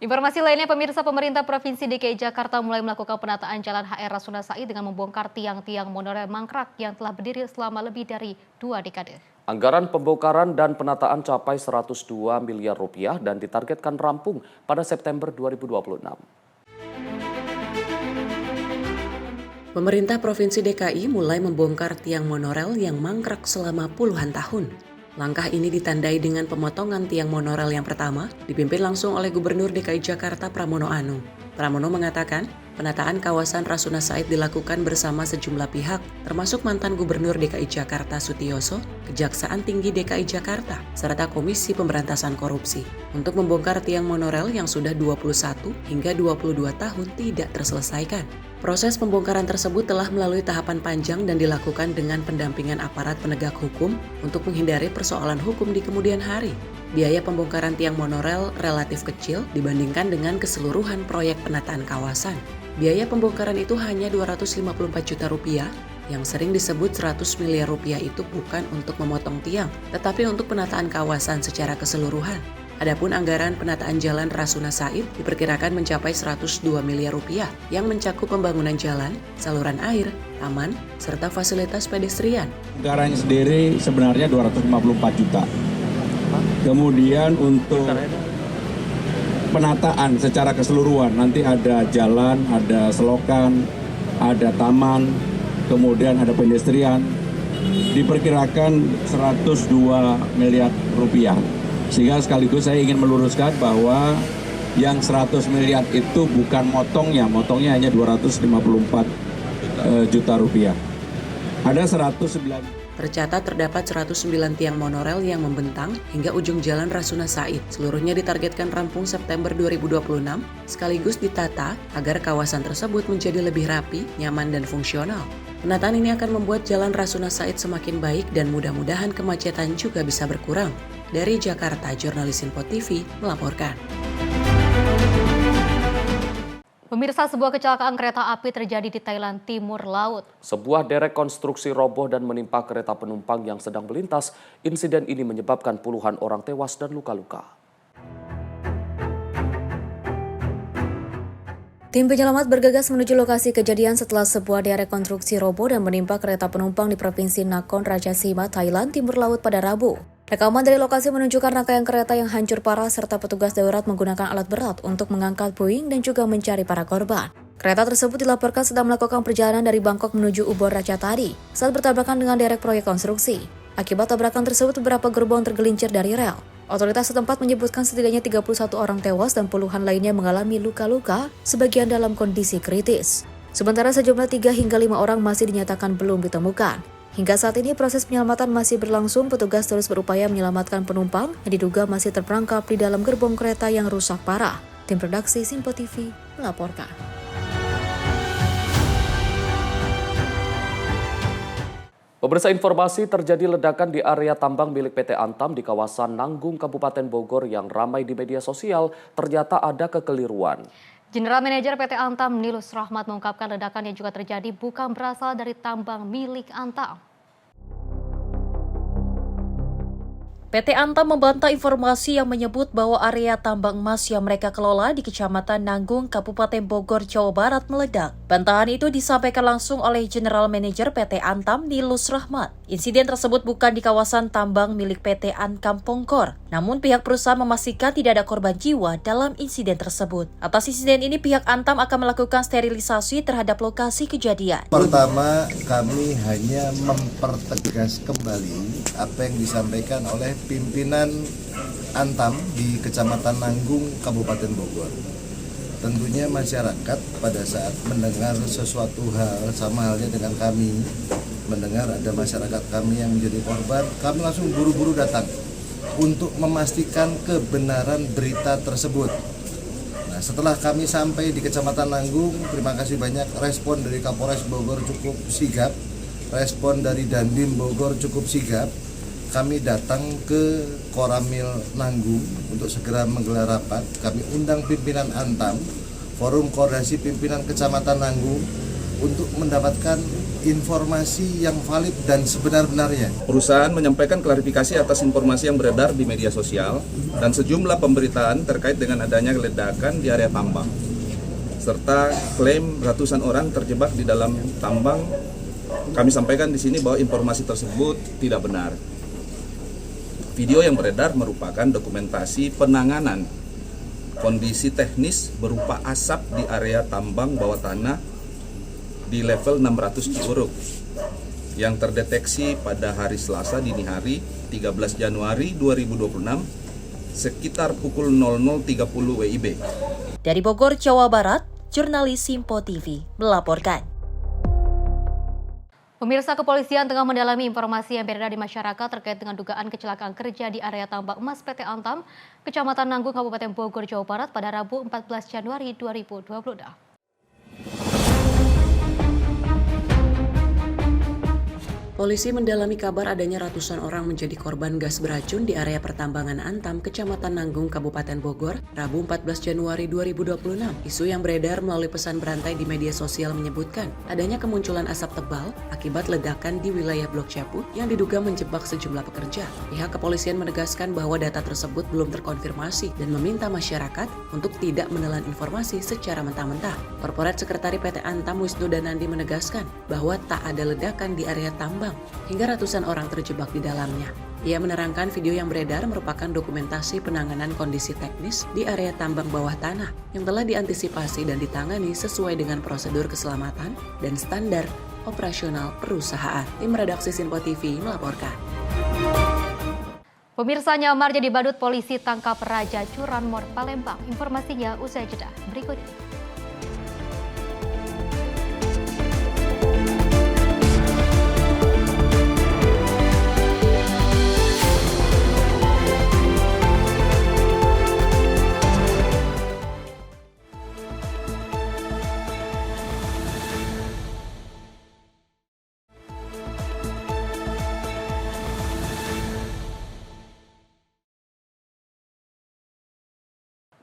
Informasi lainnya, pemirsa, pemerintah Provinsi DKI Jakarta mulai melakukan penataan Jalan HR Rasuna Said dengan membongkar tiang-tiang monorail mangkrak yang telah berdiri selama lebih dari 2 dekade. Anggaran pembongkaran dan penataan capai 102 miliar rupiah dan ditargetkan rampung pada September 2026. Pemerintah Provinsi DKI mulai membongkar tiang monorail yang mangkrak selama puluhan tahun. Langkah ini ditandai dengan pemotongan tiang monorail yang pertama, dipimpin langsung oleh Gubernur DKI Jakarta Pramono Anung. Pramono mengatakan, penataan kawasan Rasuna Said dilakukan bersama sejumlah pihak, termasuk mantan Gubernur DKI Jakarta Sutioso, Kejaksaan Tinggi DKI Jakarta, serta Komisi Pemberantasan Korupsi, untuk membongkar tiang monorail yang sudah 21 hingga 22 tahun tidak terselesaikan. Proses pembongkaran tersebut telah melalui tahapan panjang dan dilakukan dengan pendampingan aparat penegak hukum untuk menghindari persoalan hukum di kemudian hari. Biaya pembongkaran tiang monorail relatif kecil dibandingkan dengan keseluruhan proyek penataan kawasan. Biaya pembongkaran itu hanya 254 juta rupiah, yang sering disebut 100 miliar rupiah itu bukan untuk memotong tiang, tetapi untuk penataan kawasan secara keseluruhan. Adapun anggaran penataan jalan Rasuna Said diperkirakan mencapai 102 miliar rupiah yang mencakup pembangunan jalan, saluran air, taman, serta fasilitas pedestrian. Anggarannya sendiri sebenarnya 254 juta. Kemudian untuk penataan secara keseluruhan, nanti ada jalan, ada selokan, ada taman, kemudian ada pedestrian, diperkirakan 102 miliar rupiah. Sehingga sekaligus saya ingin meluruskan bahwa yang 100 miliar itu bukan motongnya hanya 254 juta rupiah. Ada 109. Tercatat terdapat 109 tiang monorail yang membentang hingga ujung jalan Rasuna Said. Seluruhnya ditargetkan rampung September 2026, sekaligus ditata agar kawasan tersebut menjadi lebih rapi, nyaman, dan fungsional. Penataan ini akan membuat jalan Rasuna Said semakin baik dan mudah-mudahan kemacetan juga bisa berkurang. Dari Jakarta, jurnalis Simpo TV melaporkan. Pemirsa, sebuah kecelakaan kereta api terjadi di Thailand Timur Laut. Sebuah derek konstruksi roboh dan menimpa kereta penumpang yang sedang melintas. Insiden ini menyebabkan puluhan orang tewas dan luka-luka. Tim penyelamat bergegas menuju lokasi kejadian setelah sebuah derek konstruksi roboh dan menimpa kereta penumpang di Provinsi Nakhon Ratchasima, Thailand Timur Laut pada Rabu. Rekaman dari lokasi menunjukkan rangkaian kereta yang hancur parah serta petugas darurat menggunakan alat berat untuk mengangkat puing dan juga mencari para korban. Kereta tersebut dilaporkan sedang melakukan perjalanan dari Bangkok menuju Ubon Ratchathani saat bertabrakan dengan derek proyek konstruksi. Akibat tabrakan tersebut, beberapa gerbong tergelincir dari rel. Otoritas setempat menyebutkan setidaknya 31 orang tewas dan puluhan lainnya mengalami luka-luka, sebagian dalam kondisi kritis. Sementara sejumlah 3 hingga 5 orang masih dinyatakan belum ditemukan. Hingga saat ini proses penyelamatan masih berlangsung, petugas terus berupaya menyelamatkan penumpang yang diduga masih terperangkap di dalam gerbong kereta yang rusak parah. Tim redaksi Simpo TV melaporkan. Pemirsa, informasi terjadi ledakan di area tambang milik PT Antam di kawasan Nanggung, Kabupaten Bogor yang ramai di media sosial. Ternyata ada kekeliruan. General Manager PT Antam Nilus Rahmat mengungkapkan ledakan yang juga terjadi bukan berasal dari tambang milik Antam. PT Antam membantah informasi yang menyebut bahwa area tambang emas yang mereka kelola di Kecamatan Nanggung, Kabupaten Bogor, Jawa Barat meledak. Bantahan itu disampaikan langsung oleh General Manager PT Antam Nilus Rahmat. Insiden tersebut bukan di kawasan tambang milik PT Ankam Pongkor. Namun pihak perusahaan memastikan tidak ada korban jiwa dalam insiden tersebut. Atas insiden ini pihak Antam akan melakukan sterilisasi terhadap lokasi kejadian. Pertama, kami hanya mempertegas kembali apa yang disampaikan oleh pimpinan Antam di Kecamatan Nanggung, Kabupaten Bogor. Tentunya masyarakat pada saat mendengar sesuatu hal, sama halnya dengan kami, mendengar ada masyarakat kami yang menjadi korban, kami langsung buru-buru datang untuk memastikan kebenaran berita tersebut. Nah, setelah kami sampai di Kecamatan Nanggung, terima kasih banyak, respon dari Kapolres Bogor cukup sigap, respon dari Dandim Bogor cukup sigap. kami datang ke Koramil Nanggung untuk segera menggelar rapat. Kami undang pimpinan Antam, Forum Koordinasi Pimpinan Kecamatan Nanggung, untuk mendapatkan informasi yang valid dan sebenar-benarnya. Perusahaan menyampaikan klarifikasi atas informasi yang beredar di media sosial dan sejumlah pemberitaan terkait dengan adanya ledakan di area tambang, serta klaim ratusan orang terjebak di dalam tambang. Kami sampaikan di sini bahwa informasi tersebut tidak benar. Video yang beredar merupakan dokumentasi penanganan kondisi teknis berupa asap di area tambang bawah tanah di level 600 Ciuruk yang terdeteksi pada hari Selasa dini hari 13 Januari 2026 sekitar pukul 00.30 WIB. Dari Bogor, Jawa Barat, jurnalis Simpo TV melaporkan. Pemirsa, kepolisian tengah mendalami informasi yang beredar di masyarakat terkait dengan dugaan kecelakaan kerja di area tambang emas PT Antam, Kecamatan Nanggung, Kabupaten Bogor, Jawa Barat pada Rabu 14 Januari 2026. Polisi mendalami kabar adanya ratusan orang menjadi korban gas beracun di area pertambangan Antam, Kecamatan Nanggung, Kabupaten Bogor, Rabu 14 Januari 2026. Isu yang beredar melalui pesan berantai di media sosial menyebutkan adanya kemunculan asap tebal akibat ledakan di wilayah Blok Cepu yang diduga menjebak sejumlah pekerja. Pihak kepolisian menegaskan bahwa data tersebut belum terkonfirmasi dan meminta masyarakat untuk tidak menelan informasi secara mentah-mentah. Korporat Sekretari PT Antam Wisnu Danandi menegaskan bahwa tak ada ledakan di area tambang hingga ratusan orang terjebak di dalamnya. Ia menerangkan video yang beredar merupakan dokumentasi penanganan kondisi teknis di area tambang bawah tanah yang telah diantisipasi dan ditangani sesuai dengan prosedur keselamatan dan standar operasional perusahaan. Tim redaksi Simpo TV melaporkan. Pemirsa, nyamar jadi badut polisi tangkap Raja Curanmor Palembang. Informasinya usai jeda berikut ini.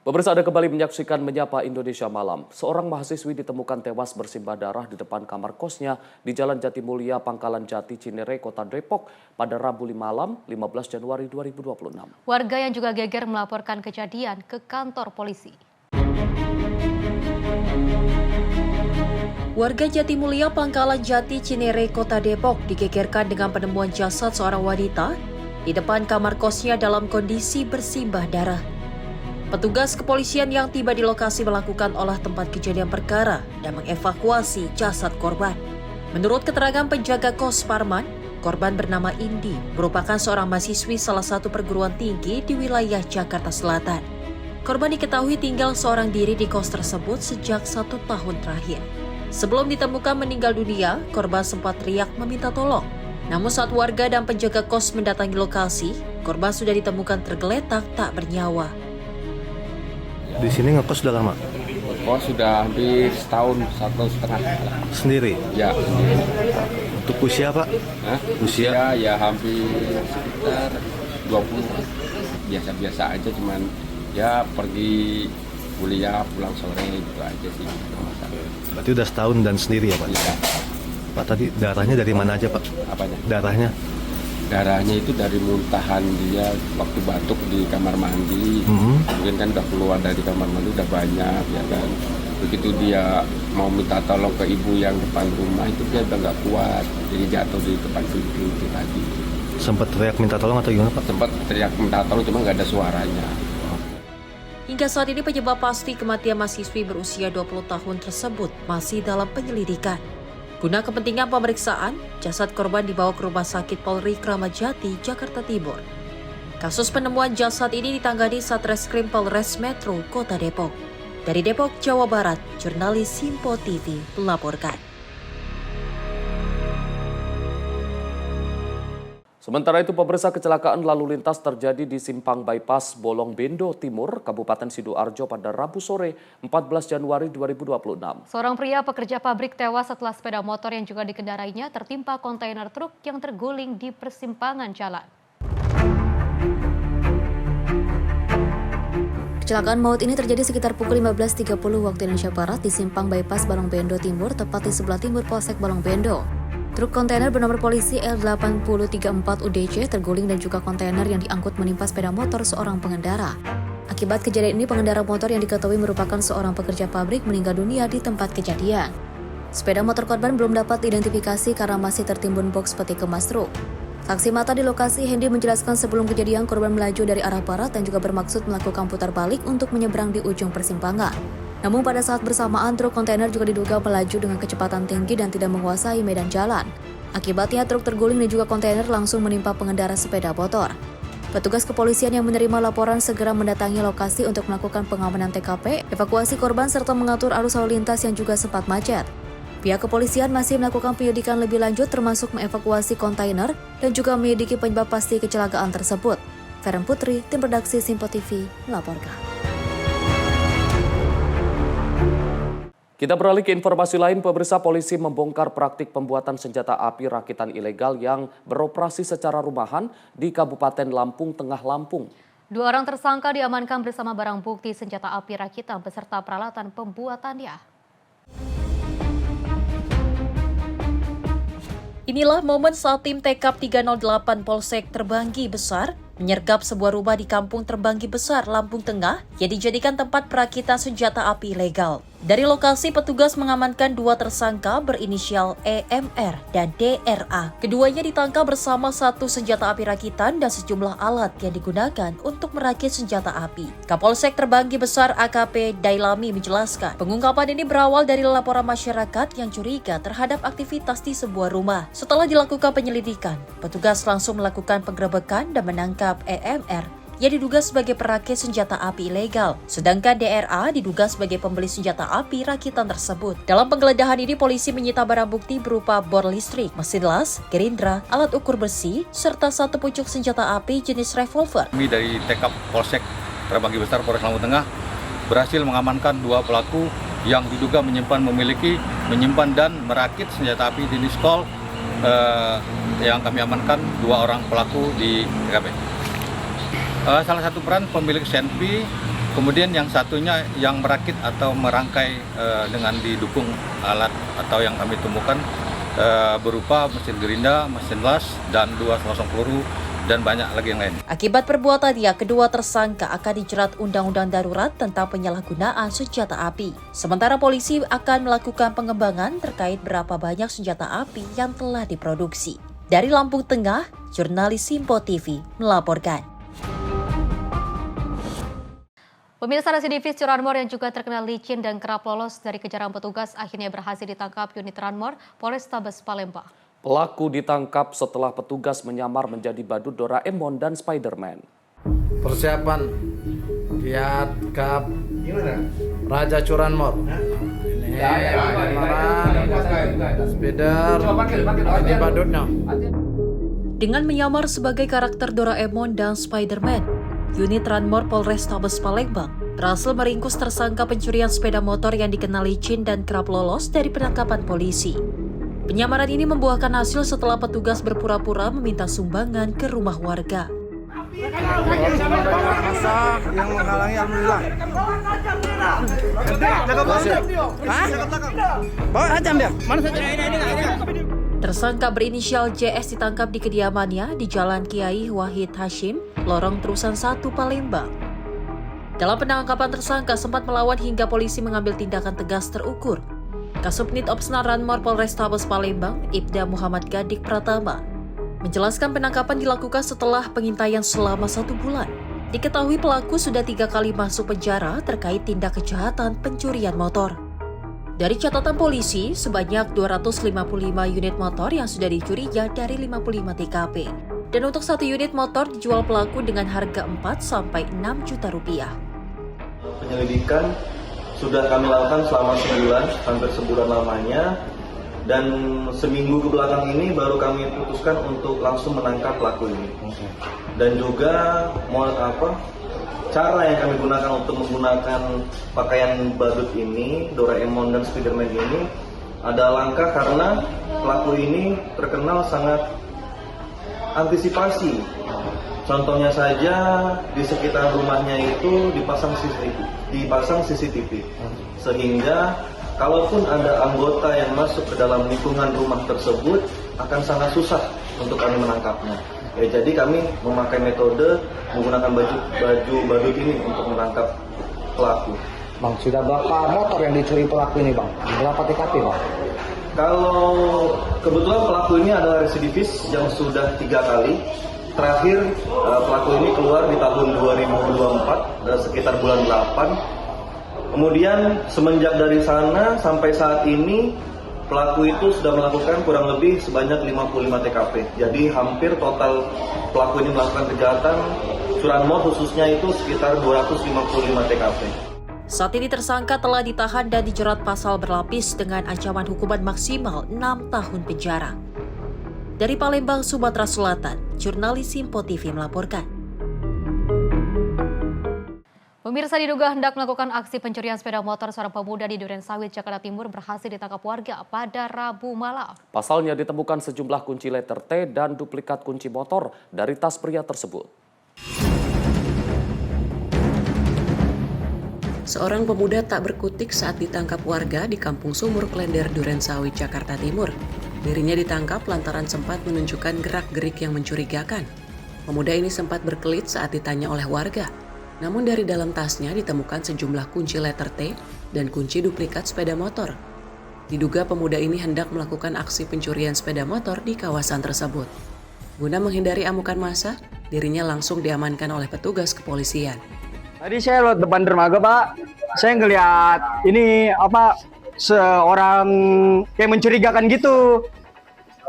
Pemirsa, Anda kembali menyaksikan Menyapa Indonesia Malam. Seorang mahasiswi ditemukan tewas bersimbah darah di depan kamar kosnya di Jalan Jatimulia, Pangkalan Jati, Cinere, Kota Depok pada Rabu malam 15 Januari 2026. Warga yang juga geger melaporkan kejadian ke kantor polisi. Warga Jatimulia, Pangkalan Jati, Cinere, Kota Depok digegerkan dengan penemuan jasad seorang wanita di depan kamar kosnya dalam kondisi bersimbah darah. Petugas kepolisian yang tiba di lokasi melakukan olah tempat kejadian perkara dan mengevakuasi jasad korban. Menurut keterangan penjaga kos Parman, korban bernama Indi merupakan seorang mahasiswi salah satu perguruan tinggi di wilayah Jakarta Selatan. Korban diketahui tinggal seorang diri di kos tersebut sejak 1 tahun terakhir. Sebelum ditemukan meninggal dunia, korban sempat teriak meminta tolong. Namun saat warga dan penjaga kos mendatangi lokasi, korban sudah ditemukan tergeletak tak bernyawa. Di sini ngekos sudah lama? Ngekos sudah hampir setahun, 1,5 tahun. Sendiri? Ya, sendiri. Untuk usia, Pak? Hah? Usia ya hampir sekitar 20. Biasa-biasa aja, cuman ya pergi kuliah, pulang sore gitu aja sih. Berarti udah setahun dan sendiri ya, Pak? Iya. Pak, tadi darahnya dari mana aja, Pak? Apanya? Darahnya? Darahnya itu dari muntahan dia waktu batuk di kamar mandi. Mungkin kan udah keluar dari kamar mandi udah banyak ya kan. Begitu dia mau minta tolong ke ibu yang depan rumah itu dia udah nggak kuat, jadi jatuh di depan pintu itu tadi. Sempat teriak minta tolong atau gimana, Pak? Sempat teriak minta tolong cuma nggak ada suaranya. Hingga saat ini penyebab pasti kematian mahasiswi berusia 20 tahun tersebut masih dalam penyelidikan. Guna kepentingan pemeriksaan, jasad korban dibawa ke Rumah Sakit Polri Kramat Jati, Jakarta Timur. Kasus penemuan jasad ini ditangani Satreskrim Polres Metro Kota Depok. Dari Depok, Jawa Barat, jurnalis Simpo TV melaporkan. Sementara itu, pemirsa, kecelakaan lalu lintas terjadi di Simpang Bypass Bolong Bendo Timur, Kabupaten Sidoarjo pada Rabu sore 14 Januari 2026. Seorang pria pekerja pabrik tewas setelah sepeda motor yang juga dikendarainya tertimpa kontainer truk yang terguling di persimpangan jalan. Kecelakaan maut ini terjadi sekitar pukul 15.30 waktu Indonesia Barat di simpang bypass Balong Bendo Timur, tepat di sebelah timur Polsek Balong Bendo. Truk kontainer bernomor polisi L8034 UDC terguling dan juga kontainer yang diangkut menimpa sepeda motor seorang pengendara. Akibat kejadian ini, pengendara motor yang diketahui merupakan seorang pekerja pabrik meninggal dunia di tempat kejadian. Sepeda motor korban belum dapat diidentifikasi karena masih tertimbun box peti kemas truk. Saksi mata di lokasi, Hendy, menjelaskan sebelum kejadian korban melaju dari arah barat dan juga bermaksud melakukan putar balik untuk menyeberang di ujung persimpangan. Namun pada saat bersamaan, truk kontainer juga diduga melaju dengan kecepatan tinggi dan tidak menguasai medan jalan. Akibatnya truk terguling dan juga kontainer langsung menimpa pengendara sepeda motor. Petugas kepolisian yang menerima laporan segera mendatangi lokasi untuk melakukan pengamanan TKP, evakuasi korban serta mengatur arus lalu lintas yang juga sempat macet. Pihak kepolisian masih melakukan penyelidikan lebih lanjut termasuk mengevakuasi kontainer dan juga menyelidiki penyebab pasti kecelakaan tersebut. Feren Putri, tim redaksi Simpo TV, melaporkan. Kita beralih ke informasi lain, pemirsa. Polisi membongkar praktik pembuatan senjata api rakitan ilegal yang beroperasi secara rumahan di Kabupaten Lampung Tengah, Lampung. 2 orang tersangka diamankan bersama barang bukti senjata api rakitan beserta peralatan pembuatannya. Inilah momen saat tim Tekap 308 Polsek Terbanggi Besar menyergap sebuah rumah di Kampung Terbanggi Besar, Lampung Tengah yang dijadikan tempat perakitan senjata api ilegal. Dari lokasi, petugas mengamankan 2 tersangka berinisial EMR dan DRA. Keduanya ditangkap bersama 1 senjata api rakitan dan sejumlah alat yang digunakan untuk merakit senjata api. Kapolsek Terbanggi Besar AKP Dailami menjelaskan, pengungkapan ini berawal dari laporan masyarakat yang curiga terhadap aktivitas di sebuah rumah. Setelah dilakukan penyelidikan, petugas langsung melakukan penggerebekan dan menangkap EMR yang diduga sebagai perakit senjata api ilegal, sedangkan DRA diduga sebagai pembeli senjata api rakitan tersebut. Dalam penggeledahan ini, polisi menyita barang bukti berupa bor listrik, mesin las, gerindra, alat ukur besi, serta 1 pucuk senjata api jenis revolver. Kami dari Tekap Polsek Terbanggi Besar Polres Lampung Tengah berhasil mengamankan 2 pelaku yang diduga menyimpan dan merakit senjata api jenis Colt. Yang kami amankan 2 orang pelaku di TKP. Salah satu peran pemilik senpi, kemudian yang satunya yang merakit atau merangkai dengan didukung alat atau yang kami temukan berupa mesin gerinda, mesin las, dan 2 selongsong peluru, dan banyak lagi yang lain. Akibat perbuatannya, kedua tersangka akan dijerat Undang-Undang Darurat tentang penyalahgunaan senjata api. Sementara polisi akan melakukan pengembangan terkait berapa banyak senjata api yang telah diproduksi. Dari Lampung Tengah, jurnalis Simpo TV melaporkan. Pemirsa, residivis curanmor yang juga terkenal licin dan kerap lolos dari kejaran petugas akhirnya berhasil ditangkap unit Ranmor Polrestabes Palembang. Pelaku ditangkap setelah petugas menyamar menjadi badut Doraemon dan Spider-Man. Persiapan Kiat Kap Raja Curanmor. Ini Spider, ini badutnya. Dengan menyamar sebagai karakter Doraemon dan Spider-Man, unit Ranmor Polrestabes Palembang berhasil meringkus tersangka pencurian sepeda motor yang dikenal licin dan kerap lolos dari penangkapan polisi. Penyamaran ini membuahkan hasil setelah petugas berpura-pura meminta sumbangan ke rumah warga. Masa yang menghalangi, alhamdulillah. Jaga belakang. Bawa aja dia. Mana saja? Tersangka berinisial JS ditangkap di kediamannya di Jalan Kiai Wahid Hashim, Lorong Terusan 1, Palembang. Dalam penangkapan, tersangka sempat melawan hingga polisi mengambil tindakan tegas terukur. Kasubnit Opsnal Ranmor Polrestabes Palembang, Ibda Muhammad Gadik Pratama, menjelaskan penangkapan dilakukan setelah pengintaian selama 1 bulan. Diketahui pelaku sudah 3 kali masuk penjara terkait tindak kejahatan pencurian motor. Dari catatan polisi, sebanyak 255 unit motor yang sudah dicurinya dari 55 TKP. Dan untuk 1 unit motor dijual pelaku dengan harga 4-6 juta rupiah. Penyelidikan sudah kami lakukan selama sebulan, hampir sebulan lamanya. Dan seminggu ke belakang ini baru kami putuskan untuk langsung menangkap pelaku ini. Dan juga cara yang kami gunakan untuk menggunakan pakaian badut ini, Doraemon dan Spiderman ini, ada langkah karena pelaku ini terkenal sangat antisipasi. Contohnya saja di sekitar rumahnya itu dipasang CCTV. Sehingga kalaupun ada anggota yang masuk ke dalam lingkungan rumah tersebut akan sangat susah untuk kami menangkapnya. Jadi kami memakai metode menggunakan baju badut ini untuk menangkap pelaku. Bang, sudah berapa motor yang dicuri pelaku ini, Bang? Berapa TKP, Bang? Kalau kebetulan pelaku ini adalah residivis yang sudah 3 kali. Terakhir pelaku ini keluar di tahun 2024, sekitar bulan 8. Kemudian semenjak dari sana sampai saat ini, pelaku itu sudah melakukan kurang lebih sebanyak 55 TKP. Jadi hampir total pelaku ini melakukan kejahatan curanmor khususnya itu sekitar 255 TKP. Saat ini tersangka telah ditahan dan dijerat pasal berlapis dengan ancaman hukuman maksimal 6 tahun penjara. Dari Palembang, Sumatera Selatan, jurnalis Simpo TV melaporkan. Pemirsa, diduga hendak melakukan aksi pencurian sepeda motor seorang pemuda di Durensawit, Jakarta Timur berhasil ditangkap warga pada Rabu malam. Pasalnya ditemukan sejumlah kunci letter T dan duplikat kunci motor dari tas pria tersebut. Seorang pemuda tak berkutik saat ditangkap warga di Kampung Sumur Klender, Durensawit, Jakarta Timur. Dirinya ditangkap lantaran sempat menunjukkan gerak-gerik yang mencurigakan. Pemuda ini sempat berkelit saat ditanya oleh warga. Namun dari dalam tasnya ditemukan sejumlah kunci letter T dan kunci duplikat sepeda motor. Diduga pemuda ini hendak melakukan aksi pencurian sepeda motor di kawasan tersebut. Guna menghindari amukan massa, dirinya langsung diamankan oleh petugas kepolisian. Tadi saya lewat depan dermaga, Pak. Saya ngelihat ini seorang kayak mencurigakan gitu.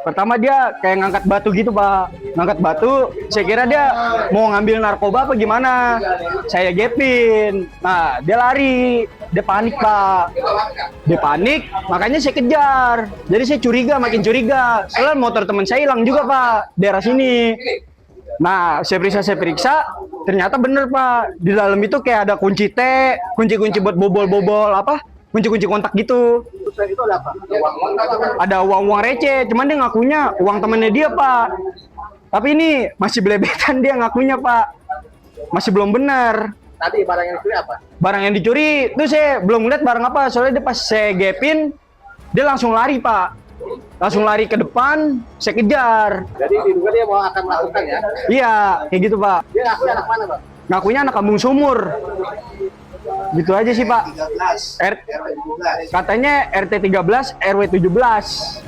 Pertama dia kayak ngangkat batu gitu, Pak. Ngangkat batu, saya kira dia mau ngambil narkoba apa gimana. Saya gepin. Nah, dia lari. Dia panik, Pak. Dia panik, makanya saya kejar. Jadi saya curiga, makin curiga. Soalnya motor teman saya hilang juga, Pak. Daerah sini. Nah, saya periksa, ternyata bener, Pak. Di dalam itu kayak ada kunci T, kunci-kunci buat bobol-bobol, kunci-kunci kontak gitu. Terus itu ada apa? Ada uang-uang receh, cuman dia ngakunya uang temennya dia, Pak. Tapi ini masih belebetan dia ngakunya, Pak. Masih belum benar. Tadi barang yang dicuri apa? Barang yang dicuri, itu saya belum lihat barang apa. Soalnya dia pas saya gepin, dia langsung lari, Pak. Langsung lari ke depan, saya kejar. Jadi diduga dia mau akan melakukan ya? Iya, kayak gitu, Pak. Dia ngakunya anak mana, Pak? Ngakunya anak Kampung Sumur. Gitu aja sih, Pak. Katanya RT 13, RW 17.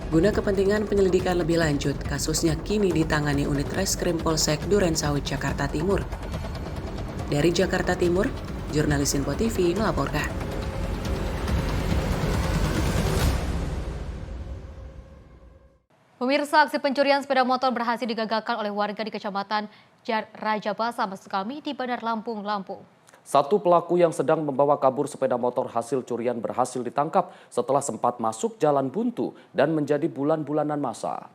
Guna kepentingan penyelidikan lebih lanjut, kasusnya kini ditangani unit Reskrim Polsek Durensawit, Jakarta Timur. Dari Jakarta Timur, jurnalis Simpo TV melaporkan. Pemirsa, aksi pencurian sepeda motor berhasil digagalkan oleh warga di Kecamatan Raja Basa, maksud kami, di Bandar Lampung, Lampung. Satu pelaku yang sedang membawa kabur sepeda motor hasil curian berhasil ditangkap setelah sempat masuk jalan buntu dan menjadi bulan-bulanan masa.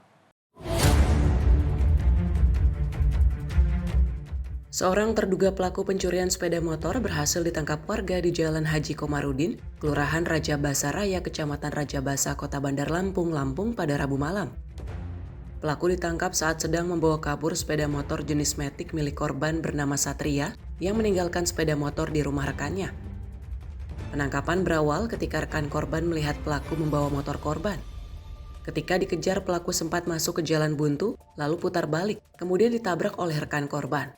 Seorang terduga pelaku pencurian sepeda motor berhasil ditangkap warga di Jalan Haji Komarudin, Kelurahan Raja Basa Raya, Kecamatan Raja Basa, Kota Bandar Lampung, Lampung pada Rabu malam. Pelaku ditangkap saat sedang membawa kabur sepeda motor jenis Matic milik korban bernama Satria yang meninggalkan sepeda motor di rumah rekannya. Penangkapan berawal ketika rekan korban melihat pelaku membawa motor korban. Ketika dikejar, pelaku sempat masuk ke jalan buntu, lalu putar balik, kemudian ditabrak oleh rekan korban.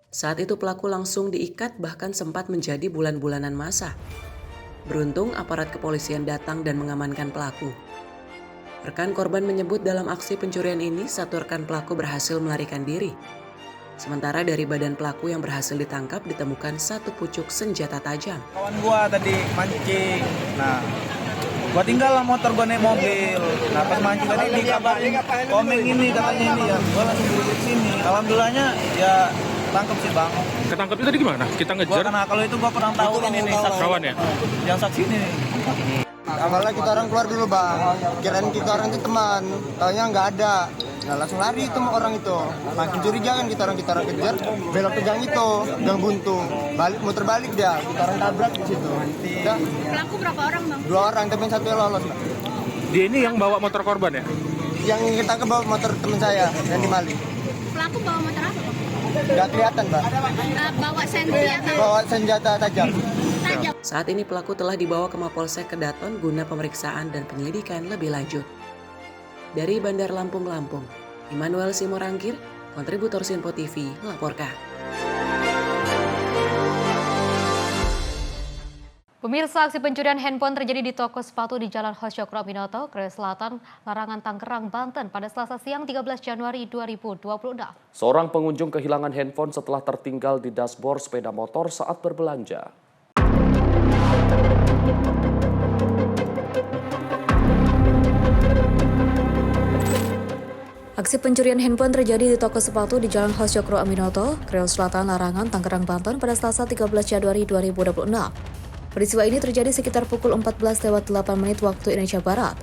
Saat itu pelaku langsung diikat, bahkan sempat menjadi bulan-bulanan masa. Beruntung aparat kepolisian datang dan mengamankan pelaku. Rekan korban menyebut dalam aksi pencurian ini, satu rekan pelaku berhasil melarikan diri. Sementara dari badan pelaku yang berhasil ditangkap ditemukan satu pucuk senjata tajam. Kawan gua tadi mancing, nah gua tinggal motor gua naik mobil. Nah pas mancing tadi dikabarin komeng ini katanya ini ya, gua langsung buru sini. Alhamdulillahnya ya tangkap sih, Bang. Ketangkapnya tadi gimana? Kita ngejar? Gua kalau itu gua kurang tahu ini nih saksi. Kawan ya? Yang saksi ini nih. Awalnya kita orang keluar dulu, Bang. Kirain kita orang itu teman, taunya nggak ada. Nah langsung lari itu orang itu. Makin curiga kan kita orang kejar, belok ke gang itu, gang buntu. Muter balik dia, kita orang tabrak di situ. Pelaku berapa orang, Bang? 2 orang, tapi yang satu yang lolos. Dia ini yang bawa motor korban ya? yang kita bawa motor teman saya yang di Mali. Pelaku bawa motor apa? Nggak kelihatan, Mbak. Bawa senjata tajam. Saat ini pelaku telah dibawa ke Mapolsek Kedaton guna pemeriksaan dan penyelidikan lebih lanjut. Dari Bandar Lampung, Immanuel Simorangkir, kontributor Sinpo TV melaporkan. Pemirsa, aksi pencurian handphone terjadi di toko sepatu di Jalan Hosyokro Aminoto, Kreas Selatan, Larangan, Tangerang, Banten pada Selasa siang 13 Januari 2026. Seorang pengunjung kehilangan handphone setelah tertinggal di dashboard sepeda motor saat berbelanja. Aksi pencurian handphone terjadi di toko sepatu di Jalan Hosyokro Aminoto, Kreas Selatan, Larangan, Tangerang, Banten pada Selasa 13 Januari 2026. Peristiwa ini terjadi sekitar pukul 14:08 waktu Indonesia Barat.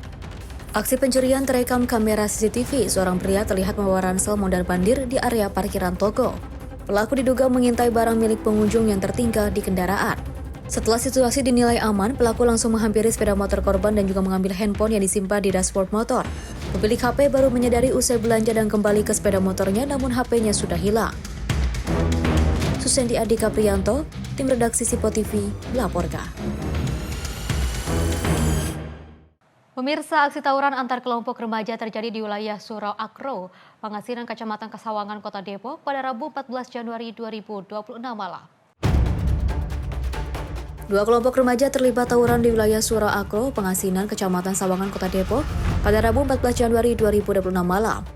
Aksi pencurian terekam kamera CCTV. Seorang pria terlihat membawa ransel mondar-mandir di area parkiran toko. Pelaku diduga mengintai barang milik pengunjung yang tertinggal di kendaraan. Setelah situasi dinilai aman, pelaku langsung menghampiri sepeda motor korban dan juga mengambil handphone yang disimpan di dashboard motor. Pemilik HP baru menyadari usai belanja dan kembali ke sepeda motornya, namun HP-nya sudah hilang. Susendi Adika Priyanto, tim redaksi Sinpo TV melaporkan. Pemirsa, aksi tawuran antar kelompok remaja terjadi di wilayah Surau Akro, Pangasinan, Kecamatan Kasawangan, Kota Depok pada Rabu 14 Januari 2026 malam. Dua kelompok remaja terlibat tawuran di wilayah Surau Akro, Pangasinan, Kecamatan Sawangan, Kota Depok pada Rabu 14 Januari 2026 malam.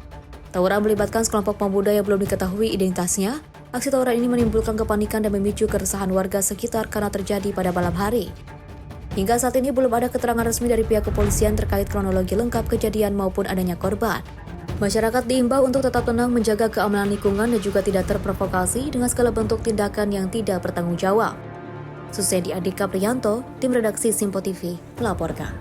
Tawuran melibatkan sekelompok pemuda yang belum diketahui identitasnya. Aksi tawuran ini menimbulkan kepanikan dan memicu keresahan warga sekitar karena terjadi pada malam hari. Hingga saat ini belum ada keterangan resmi dari pihak kepolisian terkait kronologi lengkap kejadian maupun adanya korban. Masyarakat diimbau untuk tetap tenang, menjaga keamanan lingkungan dan juga tidak terprovokasi dengan segala bentuk tindakan yang tidak bertanggung jawab. Susendi Adika Priyanto, tim redaksi Sinpo TV melaporkan.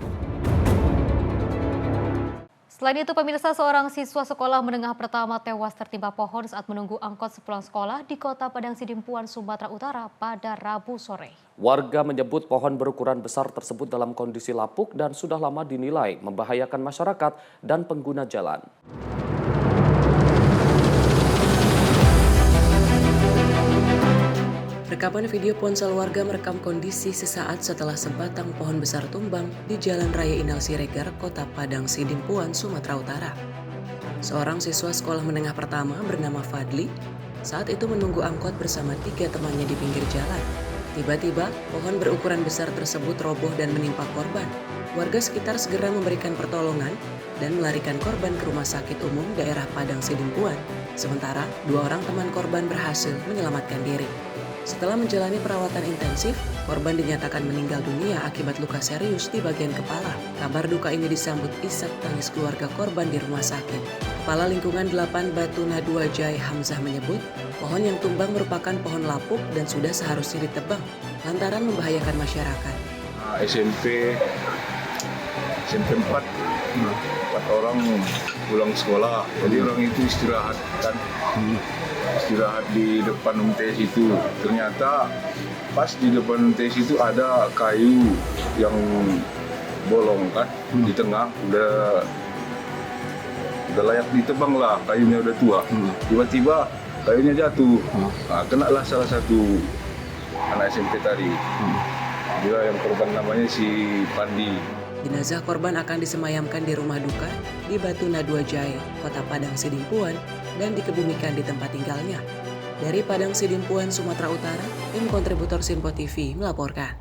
Selain itu, pemirsa, seorang siswa sekolah menengah pertama tewas tertimpa pohon saat menunggu angkot sepulang sekolah di Kota Padang Sidimpuan, Sumatera Utara pada Rabu sore. Warga menyebut pohon berukuran besar tersebut dalam kondisi lapuk dan sudah lama dinilai membahayakan masyarakat dan pengguna jalan. Rekaman video ponsel warga merekam kondisi sesaat setelah sebatang pohon besar tumbang di Jalan Raya Inal Siregar, Kota Padang Sidimpuan, Sumatera Utara. Seorang siswa sekolah menengah pertama bernama Fadli saat itu menunggu angkot bersama 3 temannya di pinggir jalan. Tiba-tiba, pohon berukuran besar tersebut roboh dan menimpa korban. Warga sekitar segera memberikan pertolongan dan melarikan korban ke Rumah Sakit Umum Daerah Padang Sidimpuan. Sementara, 2 orang teman korban berhasil menyelamatkan diri. Setelah menjalani perawatan intensif, korban dinyatakan meninggal dunia akibat luka serius di bagian kepala. Kabar duka ini disambut isak tangis keluarga korban di rumah sakit. Kepala Lingkungan 8 Batu Nadua Jai Hamzah menyebut, pohon yang tumbang merupakan pohon lapuk dan sudah seharusnya ditebang lantaran membahayakan masyarakat. SMP 4 orang pulang sekolah, jadi orang itu istirahat di depan UMTS itu. Ternyata pas di depan UMTS itu ada kayu yang bolong kan di tengah, udah layak ditebang lah, kayunya udah tua. Tiba-tiba kayunya jatuh, nah, kenalah salah satu anak SMP tadi. Dia yang korban namanya si Pandi. Jenazah korban akan disemayamkan di rumah duka di Batu Nadua Jaya, Kota Padang Sidimpuan, dan dikebumikan di tempat tinggalnya. Dari Padang Sidimpuan, Sumatera Utara, tim kontributor Sinpo TV melaporkan.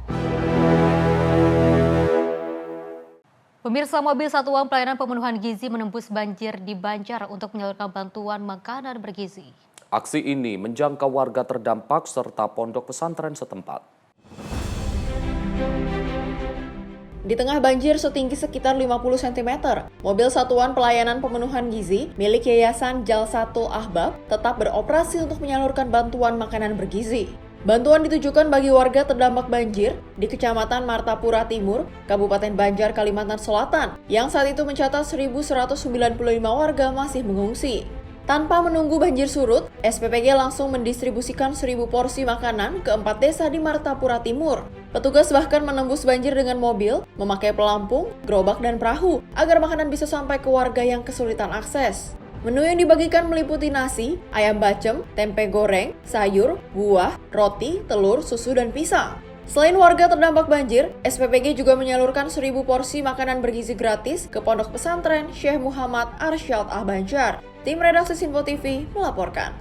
Pemirsa, mobil Satuan Pelayanan Pemenuhan Gizi menembus banjir di Banjar untuk menyalurkan bantuan makanan bergizi. Aksi ini menjangkau warga terdampak serta pondok pesantren setempat. Di tengah banjir setinggi sekitar 50 cm, mobil Satuan Pelayanan Pemenuhan Gizi milik Yayasan Jalsatul Ahbab tetap beroperasi untuk menyalurkan bantuan makanan bergizi. Bantuan ditujukan bagi warga terdampak banjir di Kecamatan Martapura Timur, Kabupaten Banjar, Kalimantan Selatan, yang saat itu mencatat 1.195 warga masih mengungsi. Tanpa menunggu banjir surut, SPPG langsung mendistribusikan 1.000 porsi makanan ke 4 desa di Martapura Timur. Petugas bahkan menembus banjir dengan mobil, memakai pelampung, gerobak, dan perahu agar makanan bisa sampai ke warga yang kesulitan akses. Menu yang dibagikan meliputi nasi, ayam bacem, tempe goreng, sayur, buah, roti, telur, susu, dan pisang. Selain warga terdampak banjir, SPPG juga menyalurkan 1.000 porsi makanan bergizi gratis ke Pondok Pesantren Syekh Muhammad Arsyad Ahbanjar. Tim redaksi Sinpo TV melaporkan.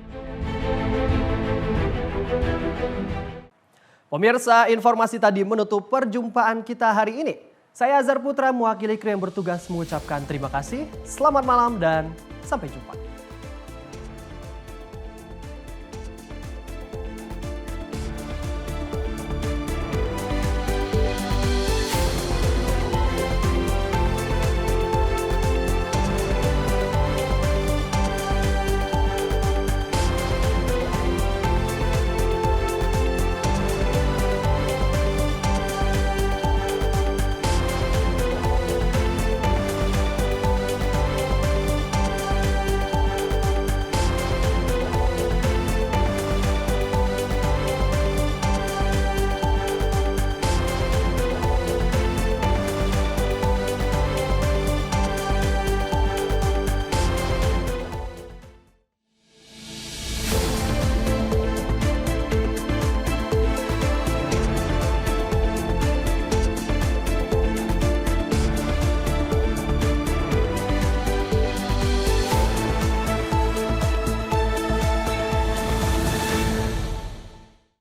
Pemirsa, informasi tadi menutup perjumpaan kita hari ini. Saya Azhar Putra mewakili kru yang bertugas mengucapkan terima kasih, selamat malam dan sampai jumpa.